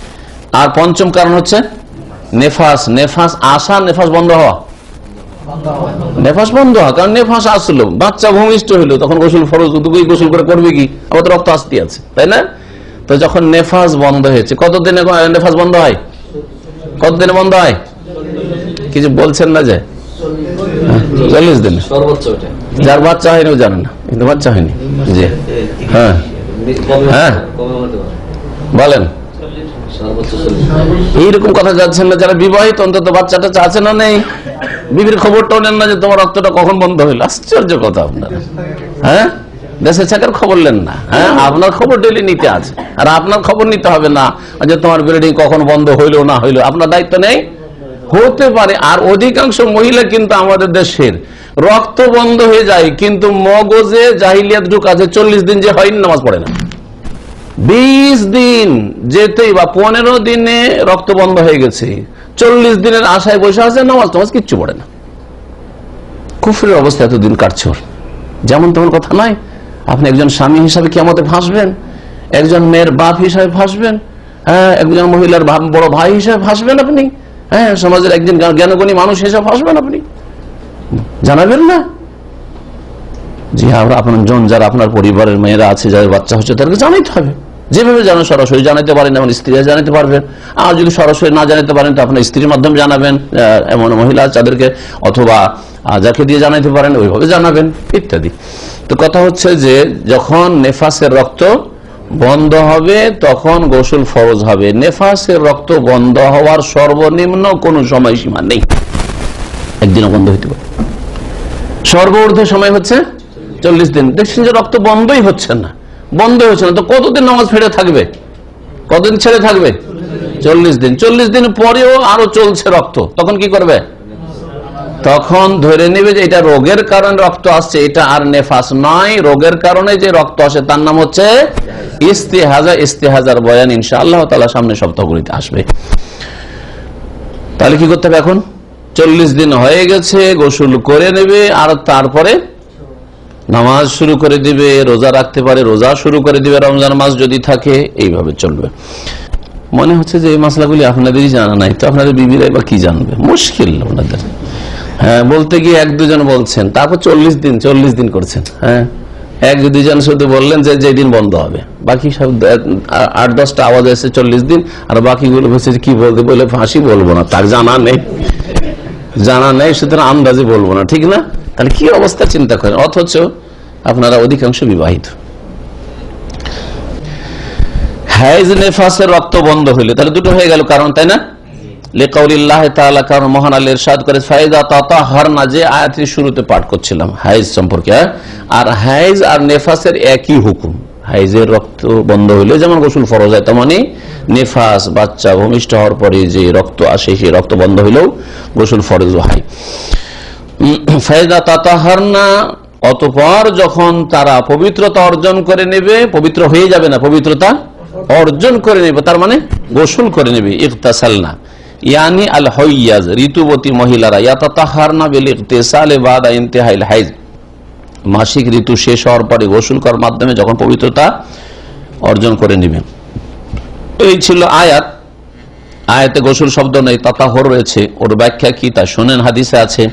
আর 5ম কারণ হচ্ছে নেফাস, নেফাস আসা, নেফাস বন্ধ হওয়া। নেফাস বন্ধ হওয়া, কারণ নেফাস আসলো, বাচ্চা ভূমিষ্ঠ হইলো, তখন গোসল ফরজ, গোসল করে করবে কি, আবার তো রক্ত আসতে আছে, তাই না? তো যখন নেফাস বন্ধ হয়েছে, কতদিনে নেফাস বন্ধ হয়? কতদিনে বন্ধ হয়? কিছু বলছেন না যে 40 দিনে। যার বাচ্চা হয়নি ও জানে না, কিন্তু বাচ্চা হয়নি। জি হ্যাঁ হ্যাঁ বলেন। এইরকম কথা যাচ্ছেন না, যারা বিবাহিত অন্তত বাচ্চাটা আছে না নেই, বিবির খবরটাও নেন না যে তোমার রক্তটা কখন বন্ধ হইল। আশ্চর্য কথা আপনার। হ্যাঁ, দেশে থাকার খবর নেন না। হ্যাঁ, আপনার খবর ডেলি নিতে আছে, আর আপনার খবর নিতে হবে না যে তোমার ব্লিডিং কখন বন্ধ হইলো না হইলো, আপনার দায়িত্ব নেই। হতে পারে। আর অধিকাংশ মহিলা কিন্তু আমাদের দেশের রক্ত বন্ধ হয়ে যায়, কিন্তু মগজে জাহিলিয়াত ঢুক আছে। 40 দিন যে হয়নি নামাজ পড়ে না, 20 দিন যেতেই বা 15 দিনে রক্ত বন্ধ হয়ে গেছে, 40 দিনের আশায় বসে আছে, নামাজ টামাজ কিচ্ছু পড়ে না। কুফরের অবস্থা এতদিন কাটছে ওর। যেমন তেমন কথা নয়। আপনি একজন স্বামী হিসাবে কিয়ামতে ফাঁসবেন, একজন মেয়ের বাপ হিসাবে ফাঁসবেন, হ্যাঁ, একজন মহিলার বড় ভাই হিসাবে ফাঁসবেন আপনি, হ্যাঁ, সমাজের একজন জ্ঞানগুণী মানুষ হিসাবে ফাঁসবেন আপনি, জানাবেন না? জি, আমরা আপনার যারা আপনার পরিবারের মেয়েরা আছে, যাদের বাচ্চা হচ্ছে, তাদেরকে জানাইতে হবে। যেভাবে জানো সরাসরি জানাতে পারেন, এমন স্ত্রীরা জানাতে পারবেন। আর যদি সরাসরি না জানাতে পারেন তো আপনার স্ত্রীর মাধ্যমে জানাবেন, এমন মহিলা যাদেরকে, অথবা যাকে দিয়ে জানাইতে পারেন ওইভাবে জানাবেন, ইত্যাদি। তো কথা হচ্ছে যে যখন নেফাসের রক্ত বন্ধ হবে তখন গোসল ফরজ হবে। নেফাসের রক্ত বন্ধ হওয়ার সর্বনিম্ন কোনো সময়সীমা নেই, একদিনও বন্ধ হইতে পারে। সর্বঊর্ধ্ব সময় হচ্ছে 40 দিন। দেখছেন যে রক্ত বন্ধই হচ্ছে না, বন্ধ হচ্ছে না, তো কতদিন নামাজ ফেরে থাকবে? কতদিন ছেড়ে থাকবে? 40 দিন। 40 দিন পরেও আরো চলছে রক্ত, তখন কি করবে? তখন ধরে নেবে যে এটা রোগের কারণে রক্ত আসছে, এটা আর নেফাস নয়। রোগের কারণে যে রক্ত আসে তার নাম হচ্ছে ইস্তিহাজা। ইস্তিহাজার বয়ান ইনশাআল্লাহ তাআলা সামনে সপ্তাহগুলিতে আসবে। তাহলে কি করতে হবে? এখন 40 দিন হয়ে গেছে, গোসল করে নেবে, আর তারপরে নামাজ শুরু করে দিবে। রোজা রাখতে পারে, রোজা শুরু করে দিবে, রমজান মাস যদি থাকে, এইভাবে চলবে। মনে হচ্ছে যে এই মশলাগুলি আপনাদেরই জানা নাই, তো আপনাদের বিবিরা এবার কি জানবে? মুশকিল আপনাদের। হ্যাঁ, বলতে গিয়ে 1-2 জন বলছেন, তারপর 40 দিন করছেন। হ্যাঁ, 1-2 জন শুধু বললেন যে যেদিন বন্ধ হবে, বাকি সব 8-10টা আওয়াজ এসে 40 দিন, আর বাকিগুলো বলছে কি বলতে বলে ফাঁসি বলবো না, তার জানা নেই, সুতরাং আন্দাজে বলবো না, ঠিক না? তাহলে কি অবস্থা চিন্তা করেন। অথচ আপনারা অধিকাংশ বিবাহিত। হাইজ নেফাসের রক্ত বন্ধ হইলে তাহলে দুটো হয়ে গেল কারণ, তাই না? লিকাউলিল্লাহ তাআলা, কারণ মহান আল্লাহ ইরশাদ করে ফাইদা তাতাহারনা, যে আয়াতের শুরুতে পাঠ করছিলাম হাইজ সম্পর্কে। আর হাইজ আর নেফাসের একই হুকুম। হাইজের রক্ত বন্ধ হইলে যেমন গোসল ফরজ হয়, তেমনি নেফাস, বাচ্চা ভূমিষ্ঠ হওয়ার পরে যে রক্ত আসে, সেই রক্ত বন্ধ হইলেও গোসল ফরজ হয়। ফাইদা তাতাহারনা, অতঃপর যখন তারা পবিত্রতা অর্জন করে নেবে, পবিত্র হয়ে যাবে না, পবিত্রতা অর্জন করে নেবে, তার মানে গোসল করে নেবে। ইগতাসালনা ইয়ানি আল হাইয়াজ, ঋতুবতী মহিলারা, ইয়াতাতাহারনা বিল ইগতিসালি বাদা ইনতিহাইল হাইজ, মাসিক ঋতু শেষ হওয়ার পরে গোসল করার মাধ্যমে যখন পবিত্রতা অর্জন করে নেবে। এই ছিল আয়াত। আয়াতে গোসল শব্দ নেই, তাতাহর রয়েছে। ওর ব্যাখ্যা কি তা শোনেন, হাদিসে আছে।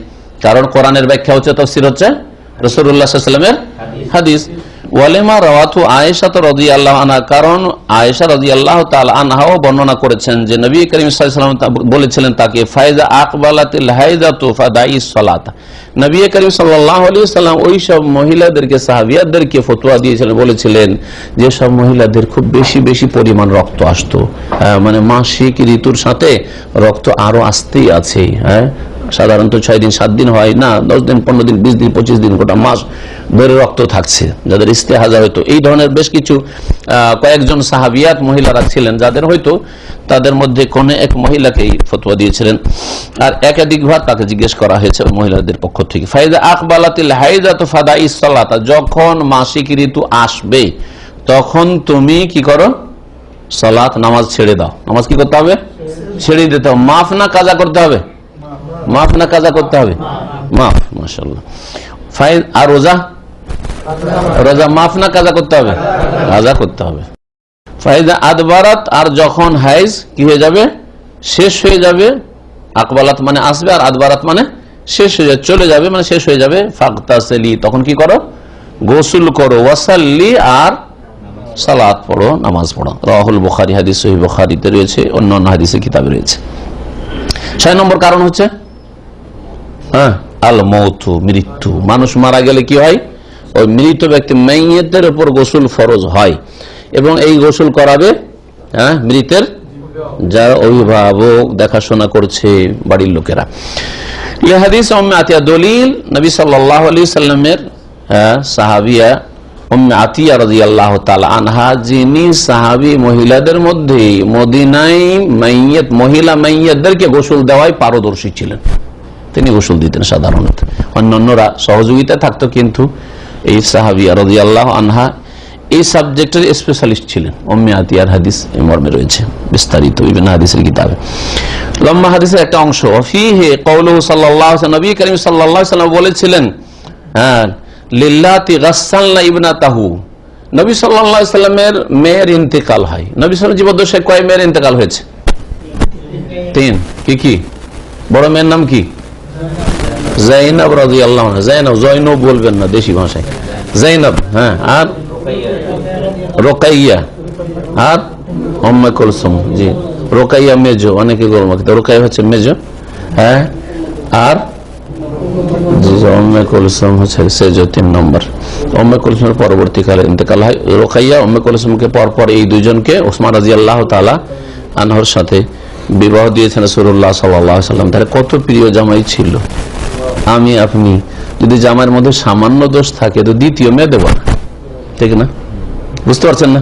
কারণ কোরআনের ব্যাখ্যা হচ্ছে, তাফসীর হচ্ছে রাসূলুল্লাহ সাল্লাল্লাহু আলাইহি ওয়াসাল্লামের হাদিস। ওয়ালেমা রাওয়াতু আয়েশা রাদিয়াল্লাহু আনহা, কারণ আয়েশা রাদিয়াল্লাহু তাআলা আনহাও বর্ণনা করেছেন যে নবী করিম সাল্লাল্লাহু আলাইহি ওয়াসাল্লাম বলেছিলেন তাকে, ফাইজা আকবালাতিল হাইজাতু ফাদাইস সালাত। নবী করিম সাল্লাল্লাহু আলাইহি ওয়াসাল্লাম ওই সব মহিলাদেরকে, সাহাবিয়াদেরকে ফতোয়া দিয়েছিলেন, বলেছিলেন যে সব মহিলাদের খুব বেশি বেশি পরিমাণ রক্ত আসতো, মানে মাসিক ঋতুর সাথে রক্ত আরো আসতেই আছে। হ্যাঁ, সাধারণত 6 দিন 7 দিন হয় না, 10 দিন 15 দিন 20 দিন 25 দিন, গোটা মাস ধরে রক্ত থাকছে, যাদের ইস্তেহাজা হয়তো। এই ধরনের বেশ কিছু কয়েকজন সাহাবিয়াত মহিলারা ছিলেন, যাদের হয়তো তাদের মধ্যে কোন এক মহিলাকে ফতোয়া দিয়েছিলেন, আর একাধিকবার তাকে জিজ্ঞেস করা হয়েছে মহিলাদের পক্ষ থেকে। ফাইদা আকবালাতিল হাইজাতু ফাদাইস সালাত, যখন মাসিক ঋতু আসবে তখন তুমি কি করো? সালাত, নামাজ ছেড়ে দাও। নামাজ কি করতে হবে? ছেড়ে দিতে হবে। মাফ না কাজা করতে হবে? মাফ না কাজা করতে হবে? মাফ। মাশাআল্লাহ। ফাইজ আর রোজা, রোজা মাফ না কাজা করতে হবে? কাজা করতে হবে। ফাইজা আদবারাত, আর যখন হাইজ কি হয়ে যাবে? শেষ হয়ে যাবে। আকবালাত মানে আসবে, আর আদবারাত মানে শেষ হয়ে যাবে, চলে যাবে, মানে শেষ হয়ে যাবে। ফাগতাসিলি, তখন কি করো? গোসল করো। ওয়াসাল্লি, আর সালাত পড়ো, নামাজ পড়ো। রাহুল বুখারী, হাদিস সহিহ বুখারীতে রয়েছে, অন্যান্য হাদিসের কিতাবে রয়েছে। 6 নম্বর কারণ হচ্ছে আল মৌতু, মৃত্যু। মানুষ মারা গেলে কি হয়? ওই মৃত ব্যক্তি মাইয়িতের উপর গোসল ফরজ হয়, এবং এই গোসল করাবে মৃতের যারা অভিভাবক, দেখাশোনা করছে বাড়ির লোকেরা। এই হাদিস উম্মে আতিয়া দলিল নবী সাল্লাল্লাহু আলাইহি সাল্লামের সাহাবিয়া উম্মে আতিয়া রাদিয়াল্লাহু তাআলা আনহা, যিনি সাহাবী মহিলাদের মধ্যে মদিনায় মাইয়িত মহিলা মাইয়িতদেরকে গোসল দেওয়ায় পারদর্শী ছিলেন। তিনি গোসল দিতেন সাধারণত, অন্যান্যরা সহযোগিতা থাকতো, কিন্তু এই সাহাবিয়া রাদিয়াল্লাহু আনহা এই সাবজেক্টের স্পেশালিস্ট ছিলেন। উম্মে আতিয়ার হাদিস এই মর্মে রয়েছে বিস্তারিত বিভিন্ন হাদিসের কিতাবে। লম্বা হাদিসের একটা অংশ, ফিহি কওলুহু সাল্লাল্লাহু আলাইহি ওয়াসাল্লাম, নবী করিম সাল্লাল্লাহু আলাইহি ওয়াসাল্লাম বলেছিলেন, লিল্লাতি গাসসালনা ইবনাতাহু, নবী সাল্লাল্লাহু আলাইহি ওয়াসাল্লামের মেয়ের ইন্তেকাল হয়। নবী সাল্লাল্লাহু আলাইহি ওয়াসাল্লাম জীবদ্দশায় কয় মেয়ের ইন্তেকাল হয়েছে? 3। কি কি? বড় মেয়ের নাম কি? জাইনাব রাদিয়াল্লাহু আনহা। জাইনাব, জয়নব বলবেন না দেশি ভাষায়, জাইনাব। আর রোকাইয়া, আর উম্মে কুলসুম। জি, রোকাইয়া মেজো, অনেকে গোলমা, রোকাইয়া হচ্ছে মেজো। আর উম্মে কুলসুম হচ্ছে সেজো 3 নম্বর। উম্মে কুলসুমের পরবর্তীকালে ইন্তেকাল হয়। রোকাইয়া উম্মে কুলসুমকে পরপর এই দুইজনকে ওসমান রাদিয়াল্লাহু তাআলা আনহুর সাথে বিবাহ দিয়েছেন রাসূলুল্লাহ সাল্লাল্লাহু আলাইহি ওয়াসাল্লাম। তার কত প্রিয় জামাই ছিল। আমি আপনি যদি জামাইয়ের মধ্যে সামান্য দোষ থাকে তো দ্বিতীয় মেয়ে দেব না, ঠিক না? বুঝতে পারছেন না?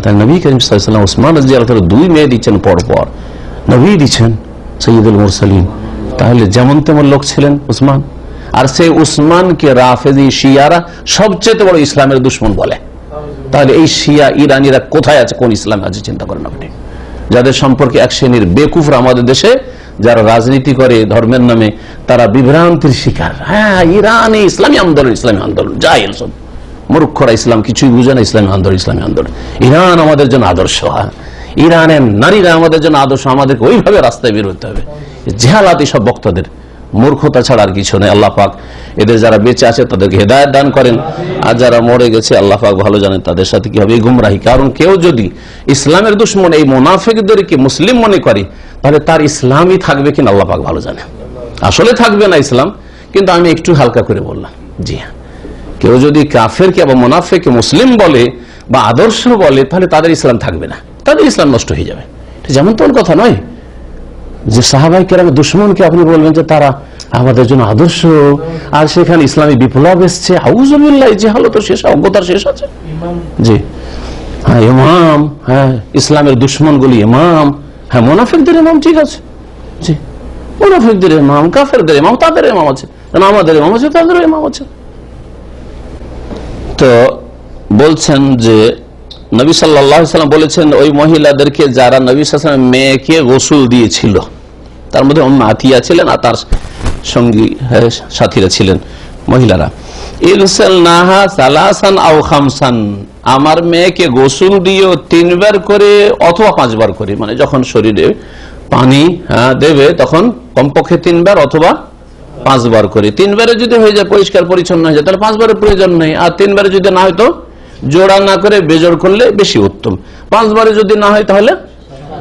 তাই নবী করিম সাল্লাল্লাহু আলাইহি ওয়াসাল্লাম ওসমান রাদিয়াল্লাহু তাআলা 2 মেয়ে দিচ্ছেন পরপর, নবী দিচ্ছেন সাইয়্যিদুল মুরসালিন। তাহলে যেমন তেমন লোক ছিলেন উসমান। আর সেই উসমানকে রাফেজি শিয়ারা সবচেয়ে বড় ইসলামের দুশমন বলে। তাহলে এই শিয়া ইরানিরা কোথায় আছে, কোন ইসলামে আছে চিন্তা করেন আপনি। যাদের সম্পর্কে এক শ্রেণীর বেকুফরা আমাদের দেশে, যারা রাজনীতি করে ধর্মের নামে, তারা বিভ্রান্তির শিকার। ইরানে ইসলামী আন্দোলন জাহেল সব মূর্খরা, ইসলাম কিছুই বুঝে না, ইসলামী আন্দোলন। ইরান আমাদের জন্য আদর্শ, ইরানের নারীরা আমাদের জন্য আদর্শ, আমাদেরকে ওইভাবে রাস্তায় বের হতে হবে। জেহালাত সব বক্তাদের, মূর্খতা ছাড়া আর কিছু নেই। আল্লাহ পাক এদের যারা বেঁচে আছে তাদেরকে হেদায়েত দান করেন, আর যারা মরে গেছে আল্লাহ পাক ভালো জানেন তাদের সাথে কি হবে, গুমরাহি। কারণ কেউ যদি ইসলামের দুশমন এই মুনাফিকদেরকে মুসলিম মনে করে, তাহলে তার ইসলামই থাকবে কিনা আল্লাহ পাক ভালো জানেন। আসলে থাকবে না ইসলাম, কিন্তু আমি একটু হালকা করে বললাম। জি হ্যাঁ, কেউ যদি কাফেরকে বা মুনাফিককে মুসলিম বলে বা আদর্শ বলে, তাহলে তাদের ইসলাম থাকবে না, তাদের ইসলাম নষ্ট হয়ে যাবে। যেমন তোর কথা নয় যে সাহাবায়ে কেরামের দুশমনকে আপনি বলবেন যে তারা আমাদের জন্য আদর্শ, আর সেখানে ইসলামী বিপ্লব এসছে। আউযুবিল্লাহ, জাহালতের শেষ, অজ্ঞতার শেষ আছে। জি হ্যাঁ, ইমাম, ইসলামের দুশমনগুলি ইমাম, মুনাফিকদের ইমাম, ঠিক আছে। জি, মুনাফিকদের ইমাম, কাফেরদের ইমাম, তাদের ইমাম আছে, আমাদের ইমাম আছে, তাদের ইমাম আছে। তো বলছেন যে নবী সাল্লাল্লাহু আলাইহি ওয়াসাল্লাম বলেছেন ওই মহিলাদেরকে যারা নবী সাল্লাল্লাহু আলাইহি ওয়াসাল্লাম মেয়েকে গোসল দিয়েছিল, তার মধ্যে উম্মে আতিয়া ছিলেন আর তার সঙ্গী সাথীরা ছিলেন মহিলারা, ইরসালনাহা সালাসান আও খামসান, আমার মেয়েকে গোসল দিও 3 বার করে অথবা 5 বার করে, মানে যখন শরীরে পানি দেবে তখন কমপক্ষে 3 বার অথবা 5 বার করে। 3 বারে যদি হয়ে যায় পরিষ্কার পরিচ্ছন্ন হয়ে যায়, তাহলে 5 বারের প্রয়োজন নেই। আর 3 বারে যদি না হয় তো জোড়া না করে বেজোড় করলে বেশি উত্তম। 5 বারে যদি না হয় তাহলে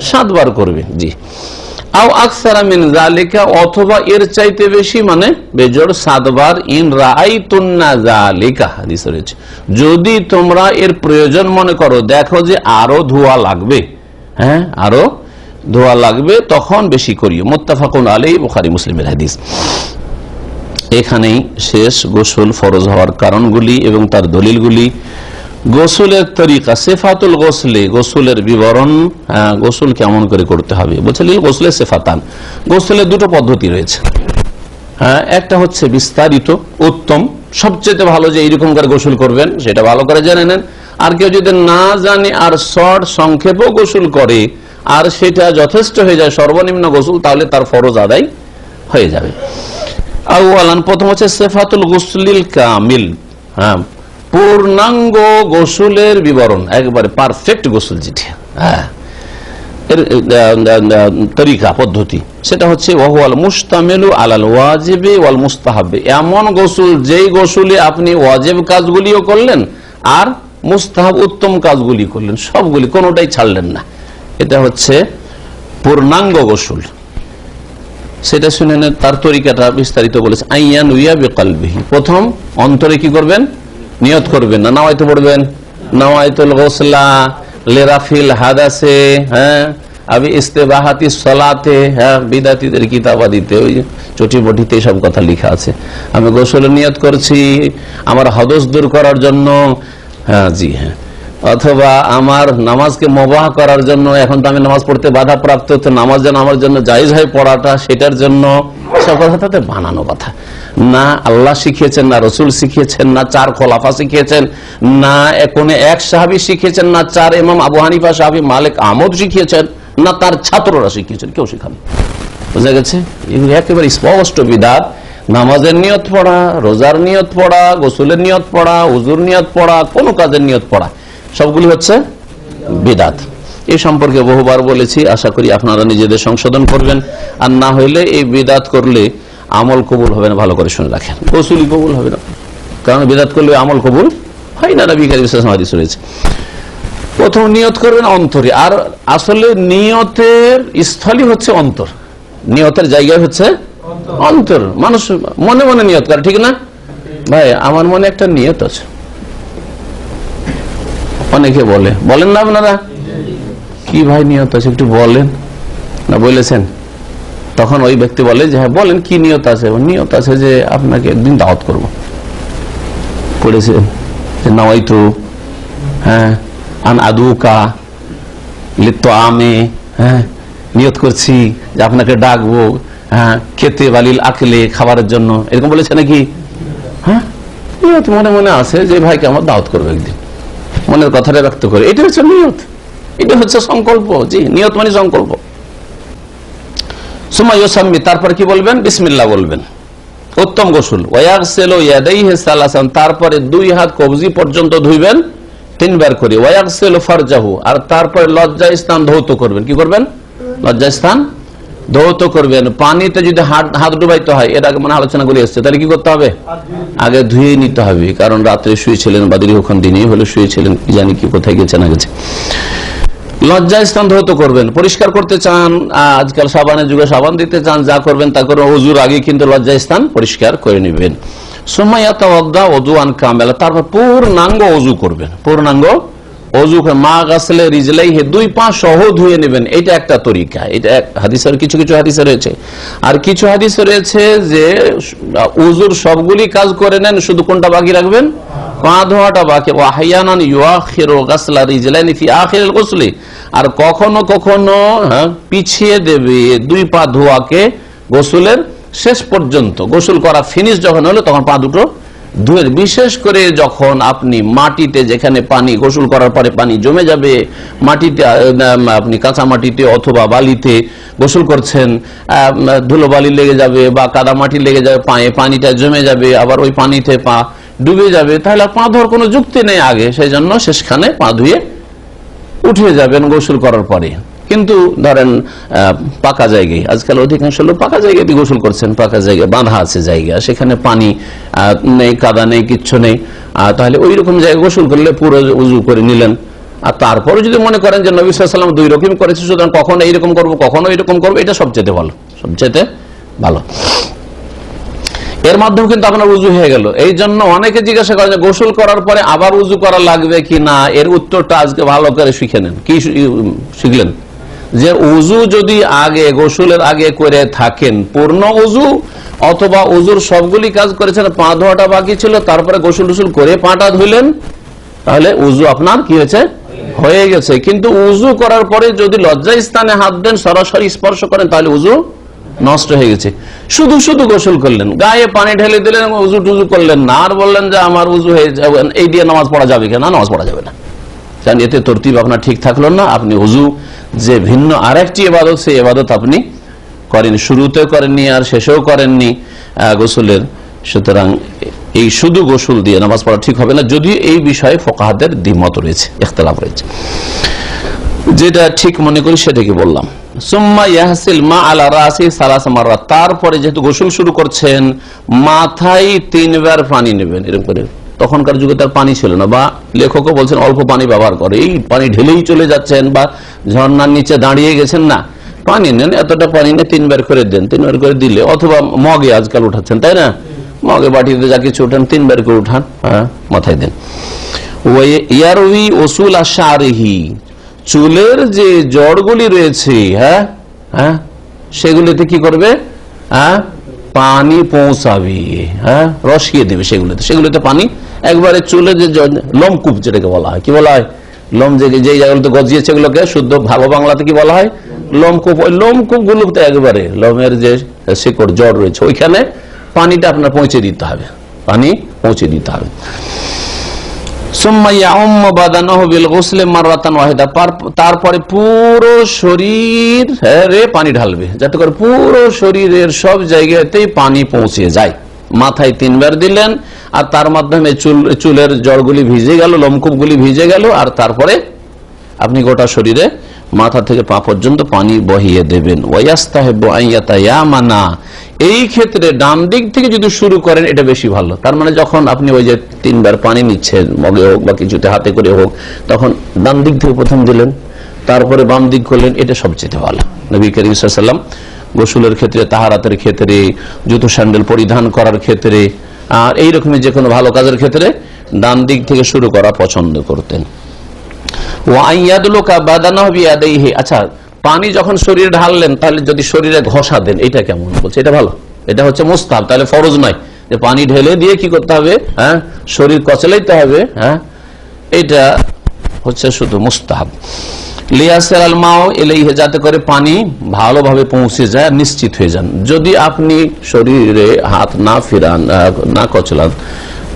7 বার করবে। জি, আও আকসারা মিন যালিকা, অথবা এর চাইতে বেশি, মানে বেজোড় 7 বার। ইন রাআইতুন্না যালিকা, হাদিসে রয়েছে, যদি তোমরা এর প্রয়োজন মনে করো, দেখো যে আরো ধোয়া লাগবে, আরো ধোয়া লাগবে, তখন বেশি করিও। মুত্তাফাকুন আলাইহি, বুখারী মুসলিমের হাদিস। এখানেই শেষ গোসল ফরজ হওয়ার কারণগুলি এবং তার দলিলগুলি। গোসলের তরিকা, সিফাতুল গোসলে, গোসলের বিবরণ, গোসল কেমন করে করতে হবে। বলছিলেন গোসলের সিফাতান, গোসলের 2টো পদ্ধতি রয়েছে। একটা হচ্ছে বিস্তারিত, উত্তম, সবচেয়ে ভালো যে এইরকম করে গোসল করবেন সেটা ভালো করে জেনে নেন। আর কেউ যদি না জানে আর শর্ট সংক্ষেপও গোসল করে আর সেটা যথেষ্ট হয়ে যায়, সর্বনিম্ন গোসল, তাহলে তার ফরজ আদায় হয়ে যাবে। আউয়ালান, প্রথম হচ্ছে সিফাতুল গুসলিল কামিল, পূর্ণাঙ্গ গোসলের বিবরণ, একবারে পারফেক্ট গোসল যেটা, এর তরিকা পদ্ধতি, সেটা হচ্ছে ওয়াহুয়াল মুশতামিলু আলাল ওয়াজিবি ওয়াল মুস্তাহাবি, এমন গোসল যেই গোসলে আপনি ওয়াজিব কাজগুলিও করলেন আর মুস্তাহাব উত্তম কাজগুলি করলেন, সবগুলি, কোনোটাই ছাড়লেন না। এটা হচ্ছে পূর্ণাঙ্গ গোসল। সেটা শুনে নেন, তার তরিকাটা বিস্তারিত বলেছে। আইয়ান উইয়া বিকলবিহি, প্রথম অন্তরে কি করবেন? নিয়ত করবেন না, নাওয়াইতে পড়বেন, নাওয়াইতুল গোসলা লিরাফিল হাদাসে, হ্যাঁ, আবি ইস্তেবাহাতি সলাতে, হ্যাঁ, বিদাতীদের কিতাবাদিতে ওই চটি বটিতে সব কথা লেখা আছে। আমি গোসলের নিয়ত করছি আমার হদস দূর করার জন্য, হ্যাঁ জি হ্যাঁ, অথবা আমার নামাজকে মোবাহ করার জন্য, এখন তো আমি নামাজ পড়তে বাধা প্রাপ্ত, তো নামাজ যেন আমার জন্য জায়েজ হয় পড়াটা, সেটার জন্য। সব কথা তাতে বানানো কথা না। আল্লাহ শিখিয়েছেন না, রসুল শিখিয়েছেন না, 4 খোলাফা শিখিয়েছেন না, কোন এক সাহাবী শিখিয়েছেন না, 4 ইমাম আবু হানিফা, শাফি, মালিক, আহমদ শিখিয়েছেন না, তার ছাত্ররা শিখিয়েছেন, কেউ শেখান। বুঝা গেছে? এগুলো একেবারে স্পষ্ট বিদআত। নামাজের নিয়ত পড়া, রোজার নিয়ত পড়া, গোসলের নিয়ত পড়া, উজুর নিয়ত পড়া, কোন কাজের নিয়ত পড়া, সবগুলি হচ্ছে বিদআত। এই সম্পর্কে বহুবার বলেছি, আশা করি আপনারা নিজেদের সংশোধন করবেন। আর না হইলে এই বিদআত করলে আমল কবুল হবে না। ভালো করে শুনে রাখেন, গোসলই কবুল হবে না, কারণ বিদআত করলে আমল কবুল হয় না। নবী কারীম সাল্লাল্লাহু আলাইহি ওয়াসাল্লাম হাদিস রয়েছে। প্রথম নিয়ত করবেন অন্তরে, আর আসলে নিয়তের স্থলই হচ্ছে অন্তর, নিয়তের জায়গা হচ্ছে অন্তর। মানুষ মনে মনে নিয়ত করে, ঠিক না ভাই? আমার মনে একটা নিয়ত আছে, অনেকে বলেন না আপনারা, কি ভাই নিয়ত আছে একটু বলেন না, বলেছেন? তখন ওই ব্যক্তি বলে যে হ্যাঁ বলেন কি নিয়ত আছে। নিয়ত আছে যে আপনাকে একদিন দাওয়াত করব, করেছেন যে নাওয়াইতু, হ্যাঁ, আন আদুকা লিত্ত আমে, হ্যাঁ, নিয়ত করছি যে আপনাকে ডাকবো, হ্যাঁ, খেতে বালিল আকলে, খাবারের জন্য, এরকম বলেছে নাকি? হ্যাঁ, নিয়ত মনে মনে আছে যে ভাইকে আমার দাওয়াত করবে একদিন, মনের কথাটা ব্যক্ত করে, এটা হচ্ছে নিয়ত, এটা হচ্ছে সংকল্প। জি, নিয়ত মানে সংকল্প। সুম্মা ইউসাম্মি, তারপর কি বলবেন? বিসমিল্লাহ বলবেন। উত্তম গোসল। ওয়াগসিলু ইয়াদাইহি সালাসান, তারপরে 2 হাত কবজি পর্যন্ত ধুইবেন 3 বার করে। ওয়াগসিলু ফারজাহু, আর তারপরে লজ্জা স্থান ধৌত করবেন। কি করবেন? লজ্জা স্থান ধৌত করবেন। পানিতে যদি হাত ডুবাইতে হয়, এর আগে মনে আলোচনা করে এসছে, তাহলে কি করতে হবে? আগে ধুয়ে নিতে হবে, কারণ রাত্রে শুয়েছিলেন বা দীর্ঘক্ষণ দিনেই হলে শুয়েছিলেন, জানি কি কোথায় গেছে না গেছে। লজ্জা স্থান ধৌত করবেন। পরিষ্কার করতে চান, আজকাল সাবানের যুগে সাবান দিতে চান, যা করবেন তা করবেন, ওযুর আগে কিন্তু লজ্জা স্থান পরিষ্কার করে নেবেন। সুম্মা ইয়াতাওয়াদ্দা ওযুআন কামিলা, তারপর পূর্ণাঙ্গ ওযু করবেন। পূর্ণাঙ্গ ওযু করে মা গাসলে রিজলাইহি, 2 পা সহ ধুয়ে নেবেন। এটা একটা তরিকা, এটা হাদিসের কিছু কিছু হাদিসে রয়েছে। আর কিছু হাদিসে রয়েছে যে ওযুর সবগুলি কাজ করে নেন, শুধু কোনটা বাকি রাখবেন? পা ধোয়াটা বাকি। ওয়াহয়ানান ইউআখিরু গাসলা রিজলাইনি ফি আখিরিল গুসলি, আর কখনো কখনো পিছিয়ে দেবে 2 পা ধোয়াকে গোসলের শেষ পর্যন্ত। গোসল করা ফিনিশ যখন হলো তখন পা দুটো ধুয়ে, বিশেষ করে যখন আপনি মাটিতে, যেখানে পানি গোসল করার পরে পানি জমে যাবে, মাটিতে আপনি কাঁচা মাটিতে অথবা বালিতে গোসল করছেন, ধুলো বালি লেগে যাবে বা কাদা মাটি লেগে যাবে পায়ে, পানিটা জমে যাবে, আবার ওই পানিতে পা ডুবে যাবে, তাহলে পা ধোয়ার কোনো যুক্তি নেই আগে। সেই জন্য শেষখানে পা ধুয়ে উঠে যাবেন গোসল করার পরে। কিন্তু ধরেন পাকা জায়গায়, আজকাল অধিকাংশ লোক পাকা জায়গায় গোসল করছেন, পাকা জায়গায় বাঁধা আছে জায়গা, সেখানে পানি নেই, কাদা নেই, কিচ্ছু নেই, তাহলে ওই রকম জায়গায় গোসল করলে পুরো উজু করে নিলেন। আর তারপরে যদি মনে করেন যে নবী সাল্লাল্লাহু আলাইহি ওয়াসাল্লাম 2 রকম করেছে, সুতরাং কখনো এইরকম করবো কখনো এরকম করবো, এটা সবচেয়ে ভালো, সবচেয়ে ভালো। এর মাধ্যমে কিন্তু আপনার উজু হয়ে গেল। এই জন্য অনেকে জিজ্ঞাসা করেন যে গোসল করার পরে আবার উজু করা লাগবে কি না, এর উত্তরটা আজকে ভালো করে শিখে নেন। কি শিখলেন? যে উজু যদি আগে, গোসলের আগে করে থাকেন পূর্ণ উজু, অথবা উজুর সবগুলি কাজ করেছেন, পা ধোয়াটা বাকি ছিল, তারপরে গোসল টুসুল করে পাটা ধুইলেন, তাহলে উজু আপনার কি হয়েছে? হয়ে গেছে। কিন্তু উজু করার পরে যদি লজ্জা স্থানে হাত দেন, সরাসরি স্পর্শ করেন, তাহলে উজু নষ্ট হয়ে গেছে। শুধু শুধু গোসল করলেন, গায়ে পানি ঢেলে দিলেন, উজু টুজু করলেন না, আর বললেন যে আমার উজু হয়ে যাবে, এই দিয়ে নামাজ পড়া যাবে কিনা? নামাজ পড়া যাবে না। কারণ এতে তরতিব আপনার ঠিক থাকলো না। আপনি উজু যে ভিন্ন আরেকটি ইবাদত, সেই ইবাদত আপনি করেন, শুরুতেও করেননি আর শেষেও করেননি গোসলের। সুতরাং এই শুধু গোসল দিয়ে নামাজ পড়া ঠিক হবে না, যদিও এই বিষয়ে ফুকাহাদের দ্বিমত রয়েছে, ইখতিলাফ রয়েছে। যেটা ঠিক মনে করি সেটাকে বললাম। সুম্মা ইয়াহসিল মা আলা রাসি সালাসা মাররাত, তারপরে যেহেতু গোসল শুরু করছেন, মাথায় 3 বার পানি নেবেন, এরকম করে তখনকার যুগে তার পানি ছিল না, বা লেখকও বলছেন অল্প পানি ব্যবহার করে, এই পানি ঢেলেই চলে যাচ্ছেন বা ঝর্ণার নিচে দাঁড়িয়ে গেছেন, না, পানি নেন, এতটা পানি নেই, 3 বার করে দেন, 3 বার করে দিলে, অথবা মগে আজকাল উঠাচ্ছেন, তাই না, মগে বাটিতে যা কিছু উঠান 3 বার করে উঠান, হ্যাঁ, মাথায় দেন। ইয়ারউই উসুল আশআরিহি, চুলের যে জড়গুলি রয়েছে, হ্যাঁ হ্যাঁ, সেগুলিতে কি করবে, হ্যাঁ, পানি পৌঁছাবে, হ্যাঁ, রসিয়ে দেবে সেগুলিতে পানি একবারে চুলে যে লোমকূপ যেটাকে বলা হয়, কি বলা হয়, লোম যে জায়গাগুলোতে গজিয়েছে এগুলোকে শুদ্ধ ভালো বাংলাতে কি বলা হয়, লোমকূপ। ওই লোমকূপ গুলোতে একবারে লোমের যে শিকড় জড় রয়েছে ওইখানে পানিটা আপনার পৌঁছে দিতে হবে, পানি পৌঁছে দিতে হবে। তারপরে পুরো শরীরে পানি ঢালবে, যাতে করে পুরো শরীরের সব জায়গাতেই পানি পৌঁছে যায়। মাথায় 3 বার দিলেন, আর তার মাধ্যমে চুলের জড়গুলি ভিজে গেল, লোমকূপগুলি ভিজে গেল, আর তারপরে আপনি গোটা শরীরে মাথা থেকে পা পর্যন্ত পানি বহিয়ে দেবেন। ওয়াস্তাহিবু আইয়াতায়ামানা, এই ক্ষেত্রে ডান দিক থেকে যদি শুরু করেন এটা বেশি ভালো। তার মানে যখন আপনি ওই যে 3 বার পানি নিচ্ছেন, মগে হোক বা কিছুতে হাতে করে হোক, তখন ডান দিক থেকে প্রথম দিলেন, তারপরে বাম দিক করলেন, এটা সবচেয়ে ভালো। নবী করিম সাল্লাল্লাহু আলাইহি ওয়াসাল্লাম গোসলের ক্ষেত্রে, তাহারাতের ক্ষেত্রে, জুতো স্যান্ডেল পরিধান করার ক্ষেত্রে, আর এইরকমের যে কোনো ভালো কাজের ক্ষেত্রে ডান দিক থেকে শুরু করা পছন্দ করতেন। আচ্ছা, পানি যখন শরীরে ঢাললেন, তাহলে যদি শরীরে ঘষা দেন, এটা কেমন বলছে, এটা ভালো, এটা হচ্ছে মুস্তাহাব, তাহলে ফরজ নয় যে পানি ঢেলে দিয়ে কি করতে হবে, হ্যাঁ, শরীর কচলাইতে হবে, হ্যাঁ, এটা হচ্ছে শুধু মুস্তাহাব। লিয়াসিল আল মাউ ইলাইহি, যাতে করে পানি ভালোভাবে পৌঁছে যায়, নিশ্চিত হয়ে যান। যদি আপনি শরীরে হাত না ফিরান, না কচলান,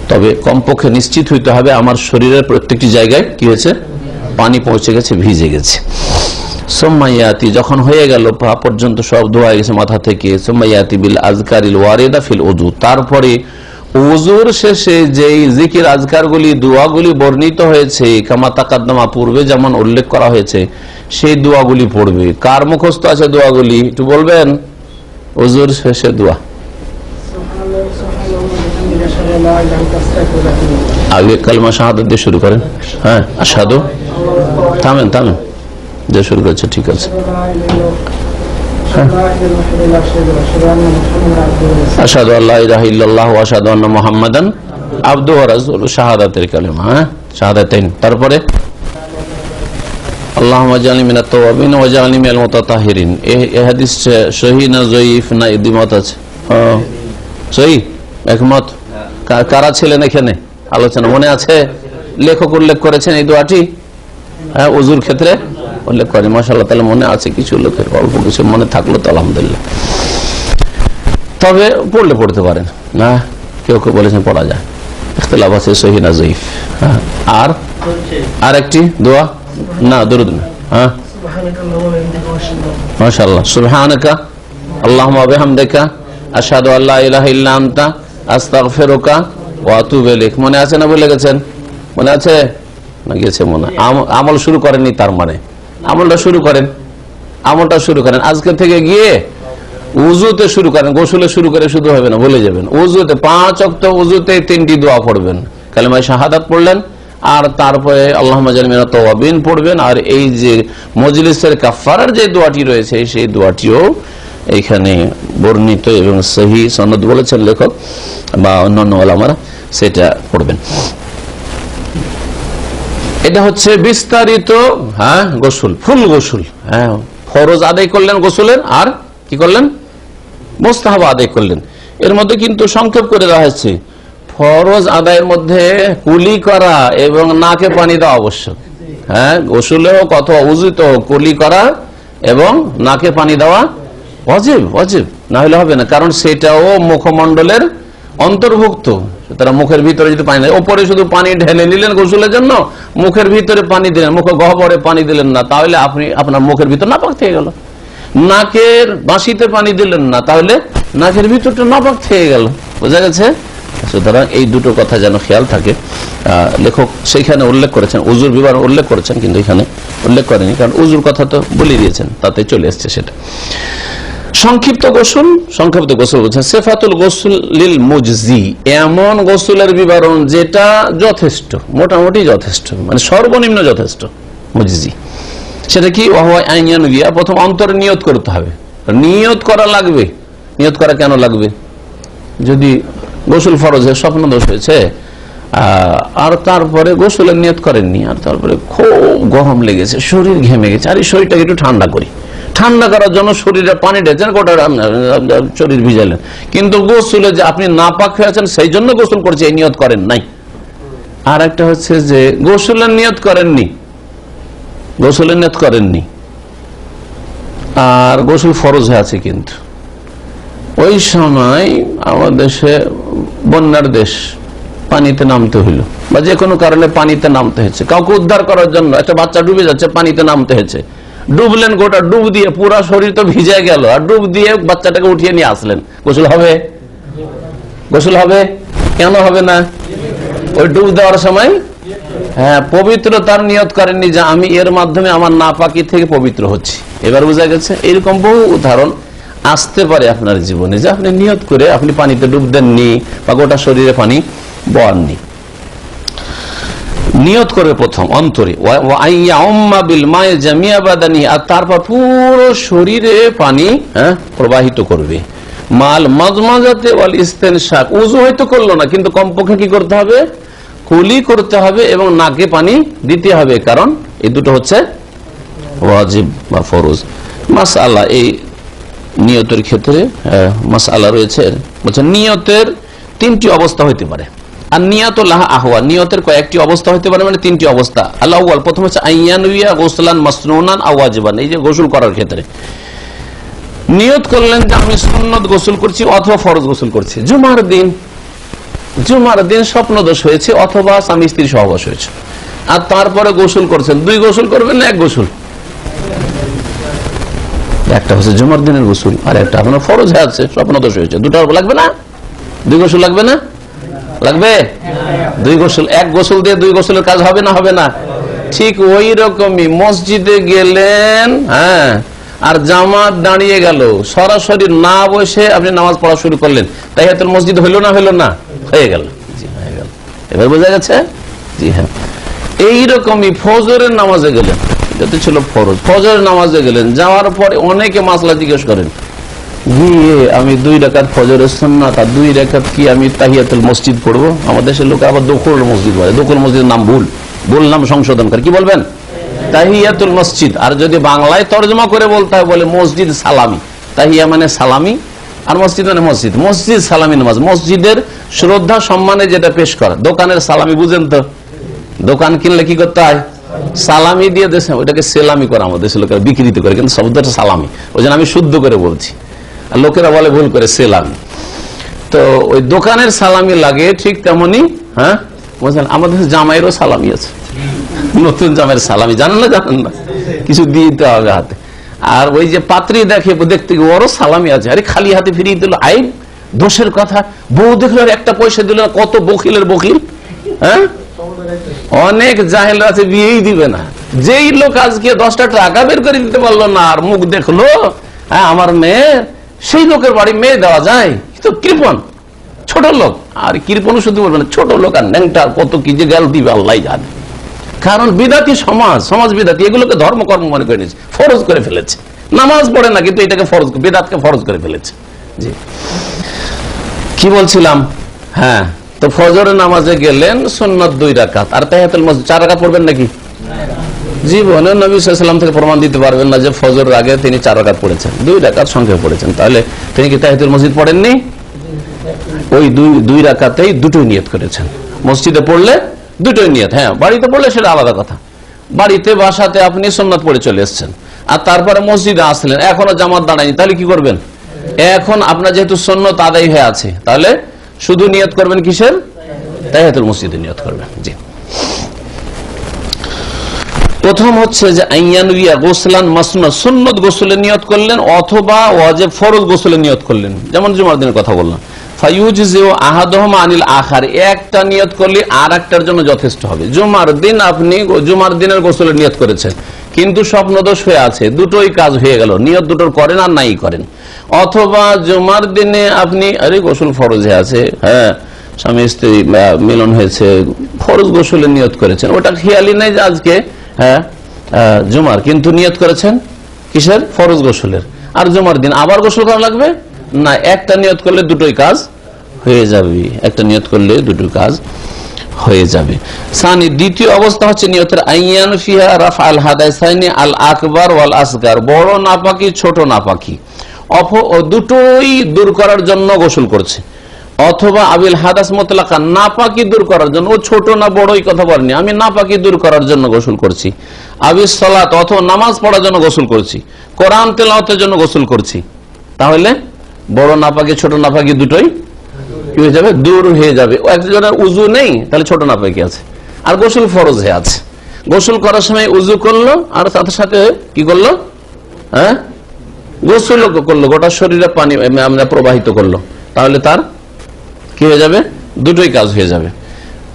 তবে কমপক্ষে নিশ্চিত হইতে হবে আমার শরীরের প্রত্যেকটি জায়গায় কি হয়েছে, পানি পৌঁছে গেছে, ভিজে গেছে। সুম্মাইয়াতি, যখন হয়ে গেল পা পর্যন্ত সব ধোয়া গেছে মাথা থেকে, সুম্মাইয়াতি বিল আজকারিল ওয়ারিদা ফিল উযু, তারপরে ওযুর শেষে যেই জিকির আজকারগুলি, দোয়াগুলি বর্ণিত হয়েছে, কামা তাকাদ্দামা, পূর্বে যেমন উল্লেখ করা হয়েছে, সেই দোয়াগুলি পড়বে। কার মুখস্থ আছে দোয়াগুলি একটু বলবেন? ওযুর শেষে দোয়া আগে কালিমা শাহাদাত দিয়ে শুরু করেন, হ্যাঁ, আশহাদু, থামেন যে শুরু করেছে, ঠিক আছে, আশহাদু আল্লা ইলাহা ইল্লাল্লাহ ওয়া আশহাদু আন্না মুহাম্মাদান আবদুহু ওয়া রাসূলুহু, শাহাদাতের কালিমা, হ্যাঁ, শাহাদাতাইন। তারপরে আল্লাহুম্মা জাআলনি মিনাত তাওয়াবিন ওয়া জাআলনি মিনাল মুতাতাহহিরিন। এই হাদিস সহিহ না জয়ীফ না দ্বিমত আছে? সহিহ, একমত। কারা ছিলেন এখানে আলোচনা মনে আছে? লেখক উল্লেখ করেছেন এই দোয়াটি, হ্যাঁ, ওযুর ক্ষেত্রে উল্লেখ করে, মাশাআল্লাহ, তাহলে মনে আছে কিছু লোকের, অল্প কিছু মনে থাকলো তো আলহামদুলিল্লাহ। তবে পড়লে পড়তে পারেন না, কেউ বলেছেন পড়া যায়, ইখতিলাফ আছে সহিহ না জয়ীফ। হ্যাঁ, আর একটি দোয়া না, দরুদ না, হ্যাঁ, মাশাআল্লাহ, সুবহানাকা আল্লাহুম্মা বিহামদিকা আশহাদু আল্লা ইলাহা ইল্লা আনতা আস্তাগফিরুকা ওয়া আতুবু ইলাইক। মনে আছে না ভুলে গেছেন? মনে আছে না গেছে মনে? আমল শুরু করেননি, তার মানে আমলটা শুরু করেন আজকে থেকে গিয়ে উযুতে শুরু করেন, গোসলে শুরু করে শুধু হবে না, ভুলে যাবেন। উযুতে 5 ওয়াক্ত উযুতে 3টি দোয়া পড়বেন, কালিমা শাহাদাত পড়লেন, আর তারপরে আল্লাহুম্মা জাআলনি মিনাত তাওয়াবিন পড়বেন, আর এই যে মজলিসের কাফারার যে দোয়াটি রয়েছে সেই দোয়াটিও এইখানে বর্ণিত এবং সহিহ সনদ বলেছেন লেখক বা অন্যান্য ওলামারা, সেটা পড়বেন। এটা হচ্ছে বিস্তারিত, হ্যাঁ, গোসল, ফুল গোসল, হ্যাঁ, ফরজ আদায় করলেন গোসলের, আর কি করলেন, মুস্তাহাব আদায় করলেন। এর মধ্যে কিন্তু সংক্ষেপ করে দেওয়া হয়েছে, ফরজ আদায়ের মধ্যে কুলি করা এবং নাকে পানি দেওয়া আবশ্যক। হ্যাঁ, গোসলে হোক অথবা উযুতে হোক কুলি করা এবং নাকে পানি দেওয়া ওয়াজিব, না হলে হবে না, কারণ সেটাও মুখমণ্ডলের অন্তর্ভুক্ত। সুতরাং মুখের ভিতরে যদি পানি দেয়, ওপরে শুধু পানি ঢেলে নিলেন গোসলের জন্য, মুখের ভিতরে পানি দিলেন, মুখে গহ্বরে পানি দিলেন না, তাহলে আপনি আপনার মুখের ভিতর নাপাক থেকে গেল। নাকের বাঁশিতে পানি দিলেন না, তাহলে নাকের ভিতরটা নাপাক থেকে গেল। বোঝা গেছে? সুতরাং এই দুটো কথা যেন খেয়াল থাকে। লেখক সেইখানে উল্লেখ করেছেন, উযুর বিবরণ উল্লেখ করেছেন, কিন্তু এখানে উল্লেখ করেনি, কারণ উযুর কথা তো বলে দিয়েছেন, তাতে চলে এসছে সেটা। সংক্ষিপ্ত গোসল বলছেন সিফাতুল গোসল লিল মুজজি, এমন গোসলের বিবরণ যেটা যথেষ্ট, মোটামুটি যথেষ্ট, মানে সর্বনিম্ন যথেষ্ট। মুজজি সেটা কি? প্রথম অন্তরে নিয়ত করতে হবে, নিয়ত করা লাগবে। নিয়ত করা কেন লাগবে? যদি গোসল ফরজ হয়, স্বপ্ন দোষ হয়েছে, আর তারপরে গোসলের নিয়ত করেননি, আর তারপরে খুব গরম লেগেছে, শরীর ঘেমে গেছে, আর এই শরীরটাকে একটু ঠান্ডা করি, ঠান্ডা করার জন্য শরীরে পানি ঢেলেছেন, গোটা শরীর ভিজালেন, কিন্তু গোসলে যে আপনি নাপাক হয়ে আছেন সেই জন্য গোসল করছে, এই নিয়ত করেন নাই। আর একটা হচ্ছে যে গোসলের নিয়ত করেননি, আর গোসল ফরজ হয়ে আছে, কিন্তু ওই সময় আমাদের দেশে বন্যার দেশ, পানিতে নামতে হইল, বা যে কোনো কারণে পানিতে নামতে হয়েছে, কাউকে উদ্ধার করার জন্য, একটা বাচ্চা ডুবে যাচ্ছে, পানিতে নামতে হয়েছে, ডুবলেন, গোটা ডুব দিয়ে পুরা শরীর তো ভিজে গেল, আর ডুব দিয়ে বাচ্চাটাকে উঠিয়ে নিয়ে আসলেন, গোসল হবে? কেন হবে না? ওই ডুব দেওয়ার সময় পবিত্রতার নিয়ত করেননি যে আমি এর মাধ্যমে আমার নাপাকি থেকে পবিত্র হচ্ছি। এবার বোঝা গেছে? এরকম বহু উদাহরণ আসতে পারে আপনার জীবনে, যে আপনি নিয়ত করে আপনি পানিতে ডুব দেননি বা গোটা শরীরে পানি বয়াননি। নিয়ত করে প্রথম অন্তরে, আর তারপর পুরো শরীরে পানি প্রবাহিত করবে। মাল মাজমাজাতে ওয়াল ইস্তেনশাক, উযু হয়তো করলো না, কিন্তু কমপক্ষে কি করতে হবে? কুলি করতে হবে এবং নাকে পানি দিতে হবে, কারণ এই দুটো হচ্ছে ওয়াজিব বা ফরজ। মাসআলা, এই নিয়তের ক্ষেত্রে মাসআলা রয়েছে, বলছেন নিয়তের তিনটি অবস্থা হইতে পারে। আর নিয়াতুল্লাহ আহওয়া, নিয়তের কয়েকটি অবস্থা হতে পারে, মানে তিনটি অবস্থা। আল্লাহ প্রথম হচ্ছে আইয়ানুইয়া গোসলান মাসনুনান আও ওয়াজিবান, এই যে গোসল করার ক্ষেত্রে নিয়ত করলেন যে আমি সুন্নত গোসল করছি অথবা ফরজ গোসল করছি। জুমার দিন স্বপ্নদোষ হয়েছে অথবা স্বামী স্ত্রী সহবাস হয়েছে, আর তারপরে গোসল করছেন। দুই গোসল করবেন না এক গোসল? একটা হচ্ছে জুমার দিনের গোসল, আর একটা আপনার ফরজ হয়ে আছে, স্বপ্নদোষ হয়েছে, দুটো লাগবে না? দুই গোসল লাগবে না? লাগবে দুই গোসল। এক গোসল দিয়ে দুই গোসলের কাজ হবে না? হবে না? ঠিক ওই রকমই মসজিদে গেলেন, আর জামাত দাঁড়িয়ে গেল, সরাসরি না বসে আপনি নামাজ পড়া শুরু করলেন, তাহিয়াতুল মসজিদ হইল না? হইল না? হয়ে গেল। এবার বোঝা গেছে? জি হ্যাঁ। এইরকমই ফজরের নামাজে গেলেন, যেটা ছিল ফরজ, ফজরের নামাজে গেলেন, যাওয়ার পরে অনেকে মাসলা জিজ্ঞেস করেন, গিয়ে আমি 2 রাকাত ফজরের সুন্নাত আর 2 রাকাত কি আমি তাহিয়াতুল মসজিদ পড়বো? আমাদের দেশের লোক আবার দখল মসজিদ বলে, দখল মসজিদের নাম ভুল নাম সংশোধন করে কি বলবেন? তাহিয়াতুল মসজিদ। আর যদি বাংলায় তর্জমা করে বলতে হয়, বলে মসজিদ সালামি। তাহিয়া মানে সালামি, আর মসজিদ মানে মসজিদ সালামি নামাজ, মসজিদের শ্রদ্ধা সম্মানে যেটা পেশ করা। দোকানের সালামি বুঝেন তো? দোকান কিনলে কি করতে হয়? সালামি দিয়ে দেশে ওইটাকে সেলামি করে, আমাদের দেশের লোকেরা বিকৃত করে, কিন্তু শব্দটা সালামি, ওই জন্য আমি শুদ্ধ করে বলছি, আর লোকেরা বলে ভুল করে সেলামি। তো ওই দোকানের সালামি লাগে, ঠিক তেমনি বুঝলেন আমাদের জামাইয়েরও সালামি আছে, নতুন জামাইয়ের সালামি, জানেন না? কিছু দিতে হবে হাতে। আর ওই যে পাত্রী দেখতে ওরও সালামি আছে, আরে খালি হাতে ফিরিয়ে দিল, আইন দোষের কথা। বউ দেখলো একটা পয়সা দিল না, কত বকিলের বকিল। অনেক জাহেল আছে, বিয়েই দিবে না। যেই লোক আজকে 10টা টাকা বের করে দিতে পারলো না, আর মুখ দেখলো আমার মেয়ে, সেই লোকের বাড়ি মেয়ে দেওয়া যায়? তো কৃপণ, ছোট লোক। আর কৃপণ শুধু বলবে না, ছোট লোক আর ন্যাংটা কত কি যে গেল দিবে আল্লাহ জানে। কারণ বিদাতি সমাজ বিদাতি এগুলোকে ধর্মকর্ম মনে করে নিয়েছে, ফরজ করে ফেলেছে। নামাজ পড়ে না, কিন্তু এটাকে ফরজ, বিদাতকে ফরজ করে ফেলেছে। জি, কি বলছিলাম? তো ফজরের নামাজে গেলেন, সুন্নাত 2 রাকাত, আর তাহিয়াতুল মসজিদ 4 রাকাত পড়বেন নাকি? জীবনে নবী সাল্লাল্লাহু আলাইহি ওয়াসাল্লাম থেকে প্রমাণ দিতে পারবেন না যে ফজরের আগে তিনি 4 রাকাত পড়েছেন, 2 রাকাত সংখ্যায় পড়েছেন। তাহলে তিনি কি তাহিয়াতুল মসজিদ পড়েননি? ওই 2 রাকাতেই দুটোই নিয়ত করেছেন। মসজিদে পড়লে দুটোই নিয়ত, বাড়িতে পড়লে সেটা আলাদা কথা। বাড়িতে বাসাতে আপনি সুন্নাত পড়ে চলে এসেছেন, আর তারপরে মসজিদে আসলেন, এখনো জামাত দাঁড়ায়নি, তাহলে কি করবেন? এখন আপনার যেহেতু সুন্নাত আদায় হয়ে আছে, তাহলে শুধু নিয়ত করবেন কিসের? তাহিয়াতুল মসজিদে নিয়ত করবেন। জি, প্রথম হচ্ছে যে আইয়ানুইয়া গোসলান মাসনুনা, সুন্নত গোসলে নিয়ত করলেন অথবা ওয়াজিব ফরজ গোসলে নিয়ত করলেন, যেমন জুমার দিনের কথা বললাম। ফায়ুজিউ আহাদুহুমা আনিল আখার, একটা নিয়ত করলে আর একটার জন্য যথেষ্ট হবে। জুমার দিন আপনি জুমার দিনের গোসলে নিয়ত করেছেন, কিন্তু স্বপ্নদোষ হয়ে আছে, দুটোই কাজ হয়ে গেল, নিয়ত দুটোর করেন আর নাই করেন। অথবা জুমার দিনে আপনি আরে গোসল ফরজে আছে, হ্যাঁ স্বামী স্ত্রী মিলন হয়েছে, ফরজ গোসলের নিয়ত করেছেন, ওটা খেয়ালই নাই যে আজকে হ্যাঁ জুমার, কিন্তু নিয়ত করেছেন কিসের? ফরজ গোসলের। আর জুমার দিন আবার গোসল করা লাগবে না, একটা নিয়ত করলে দুটোই কাজ হয়ে যাবে, একটা নিয়ত করলে দুটোই কাজ হয়ে যাবে। সানি দ্বিতীয় অবস্থা হচ্ছে নিয়তের আইয়ান ফিহা রাফা আল হাদাইসাইনি আল আকবার ওয়াল আসগার, বড় নাপাকি ছোট নাপাকি দুটোই দূর করার জন্য গোসল করছে, অথবা আবিল হাদাস মুতলাকা নাপাকি দূর করার জন্য, ও ছোট না বড়ই কথা বলেনি, আমি নাপাকি দূর করার জন্য গোসল করছি, আবিস সালাত অথবা নামাজ পড়ার জন্য গোসল করছি, কোরআন তেলাওয়াতের জন্য গোসল করছি, তাহলে বড় নাপাকি ছোট নাপাকি দুটোই কি হয়ে যাবে? দূর হয়ে যাবে। একজনের উজু নেই, তাহলে ছোট নাপাকি আছে, আর গোসল ফরজ হয়ে আছে, গোসল করার সময় উজু করলো আর সাথে সাথে কি করলো? হ্যাঁ গোসল করলো, গোটা শরীরে পানি আমরা প্রবাহিত করলো, তাহলে তার কি হয়ে যাবে? দুটোই কাজ হয়ে যাবে।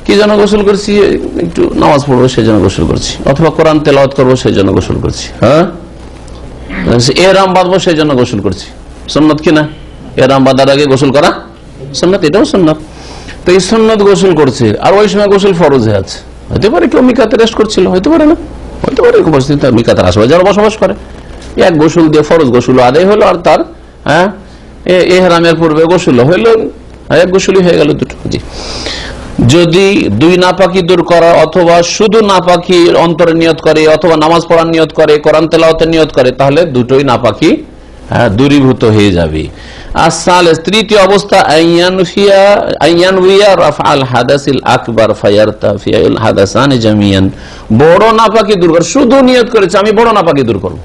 কি জন্য গোসল করছি? একটু নামাজ পড়বো সেই জন্য গোসল করছি, অথবা কোরআন তেলাওয়াত করবো সেই জন্য গোসল করছি, হ্যাঁ এহরাম বাঁধবো সেই জন্য গোসল করছি। সুন্নত কিনা? এহরাম বাঁধার আগে গোসল করা সুন্নত, এটাও সুন্নত। তো এই সুন্নত গোসল করছে আর ওই সময় গোসল ফরজ হয়ে আছে, হতে পারে কেউ মিকাতে রেস্ট করছিল, হতে পারে না, হতে পারে এরকম পরিস্থিতি মিকাতের আশেপাশে যারা বসবাস করে, এক গোসল দিয়ে ফরজ গোসল আদায় হলো, আর তার হ্যাঁ এহরামের পূর্বে গোসল হইলো, এক গোসলই হয়ে গেল দুটো। জি, যদি দুই নাপাকি দূর করা অথবা শুধু নাপাকি অন্তরে নিয়ত করে, অথবা নামাজ পড়ার নিয়ত করে, কোরআন তেলাওয়াতের নিয়ত করে, তাহলে দুটোই নাপাকি দূরীভূত হয়ে যাবে। আর সালেস তৃতীয় অবস্থা বড় নাপাকি দূর করে, শুধু নিয়ত করেছে আমি বড় নাপাকি দূর করবো,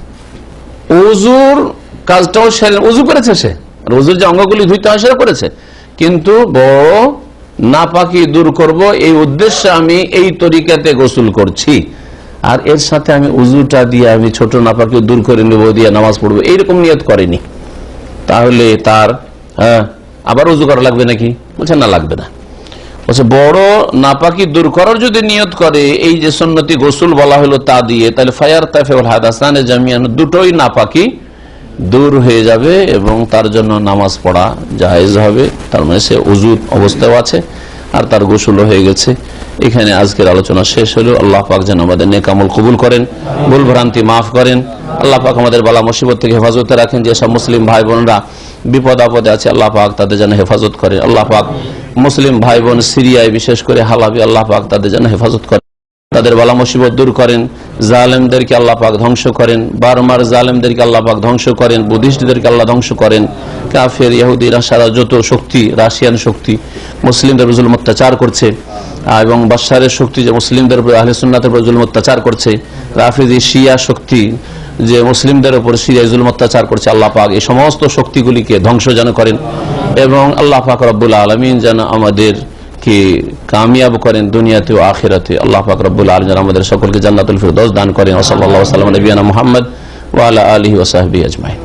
উজুর কাজটাও উজু করেছে সে, উজুর যে অঙ্গগুলি ধুইতে হয় সেটা করেছে, কিন্তু বড় নাপাকি দূর করব এই উদ্দেশ্যে আমি এই তরিকাতে গোসল করছি, আর এর সাথে আমি উজুটা দিয়ে আমি ছোট নাপাকি দূর করে নেব, দিয়ে নামাজ পড়বো, এইরকম নিয়ত করেনি, তাহলে তার আবার উজু করা লাগবে নাকি? বলছে না, লাগবে না। বলছে বড় নাপাকি দূর করার যদি নিয়ত করে এই যে সুন্নতি গোসল বলা হলো তা দিয়ে, তাহলে ফায়ার তাফিউল হাদাসানে জামিয়ান দুটোই নাপাকি দূর হয়ে যাবে এবং তার জন্য নামাজ পড়া জায়েজ হবে। তার মানে সে উজু অবস্থাও আছে আর তার গোসলও হয়ে গেছে। এখানে আজকের আলোচনা শেষ হলো। আল্লাহ পাক যেন আমাদের নেক আমল কবুল করেন, ভুল ভ্রান্তি মাফ করেন। আল্লাহ পাক আমাদের বালা মুসিবত থেকে হেফাজতে রাখেন। যেসব মুসলিম ভাই বোনরা বিপদ আপদে আছে আল্লাহ পাক তাদের যেন হেফাজত করেন। আল্লাহ পাক মুসলিম ভাই বোন সিরিয়ায় বিশেষ করে হালাবি আল্লাহ পাক তাদের যেন হেফাজত করেন, তাদের বালা মুসিবত দূর করেন। জালেমদেরকে আল্লাহ পাক ধ্বংস করেন, বারমার জালেমদেরকে আল্লাহ পাক ধ্বংস করেন, বুদ্ধিস্টদেরকে আল্লাহ ধ্বংস করেন। কাফের ইহুদিরা সারা যত শক্তি, রাশিয়ান শক্তি মুসলিমদের উপর জুলুম অত্যাচার করছে, এবং বাশারের শক্তি যে মুসলিমদের উপর আহলে সুন্নাতের উপর জুলুম অত্যাচার করছে, রাফিজি শিয়া শক্তি যে মুসলিমদের উপর সিরিয়ায় জুলুম অত্যাচার করছে, আল্লাহ পাক এই সমস্ত শক্তিগুলিকে ধ্বংস যেন করেন এবং আল্লাহ পাক রব্বুল আলামিন যেন আমাদেরকে কামিয়াব করেন দুনিয়াতে ও আখিরাতে। আল্লাহ পাক রব্বুল আলামিন যেন আমাদের সকলকে জান্নাতুল ফিরদৌস দান করেন। সাল্লাল্লাহু আলাইহি ওয়া সাল্লাম নবিয়ানা মুহাম্মদ ওয়া আলা আলিহি ওয়া সাহবিহি আজমাইন।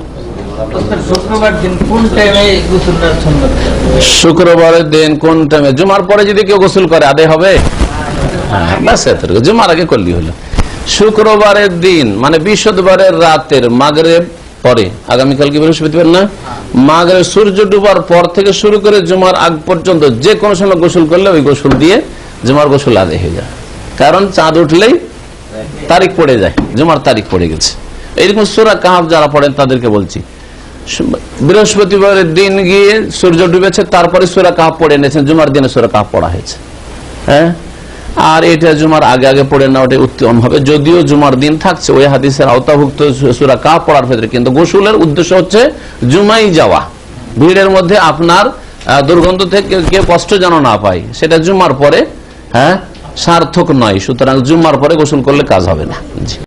শুক্রবারের দিন কোন টাইমে? জুমার পরে যদি কেউ গোসল করে আদায় হবে, জুমার আগে করলি হলো। শুক্রবারের দিন মানে বৃহস্পতিবারের রাতের মাগরিব পরে, আগামীকাল কি বৃহস্পতিবার না, মাগরিব সূর্য ডুবার পর থেকে শুরু করে জুমার আগ পর্যন্ত যে কোনো সময় গোসল করলে ওই গোসল দিয়ে জুমার গোসল আদায় হয়ে যায়। কারণ চাঁদ উঠলেই তারিখ পড়ে যায়, জুমার তারিখ পড়ে গেছে। এইরকম সূরা কাহফ যারা পড়েন তাদেরকে বলছি, বৃহস্পতিবারের দিন গিয়ে সূর্য ডুবেছে, তারপরে সূরা কাহফ পড়ে এনেছেন, জুমার দিনে সূরা কাহফ পড়া হয়েছে। হ্যাঁ, আর এটা জুমার আগে আগে পড়ে না, ওটা উত্তম হবে। যদিও জুমার দিন থাকছে ওই হাদিসের আওতাভুক্ত সূরা কাহফ পড়ার ক্ষেত্রে, কিন্তু গোসলের উদ্দেশ্য হচ্ছে জুমাই যাওয়া, ভিড়ের মধ্যে আপনার দুর্গন্ধ থেকে কেউ কষ্ট যেন না পায়, সেটা জুমার পরে সার্থক নয়। সুতরাং জুমার পরে গোসল করলে কাজ হবে না। জি।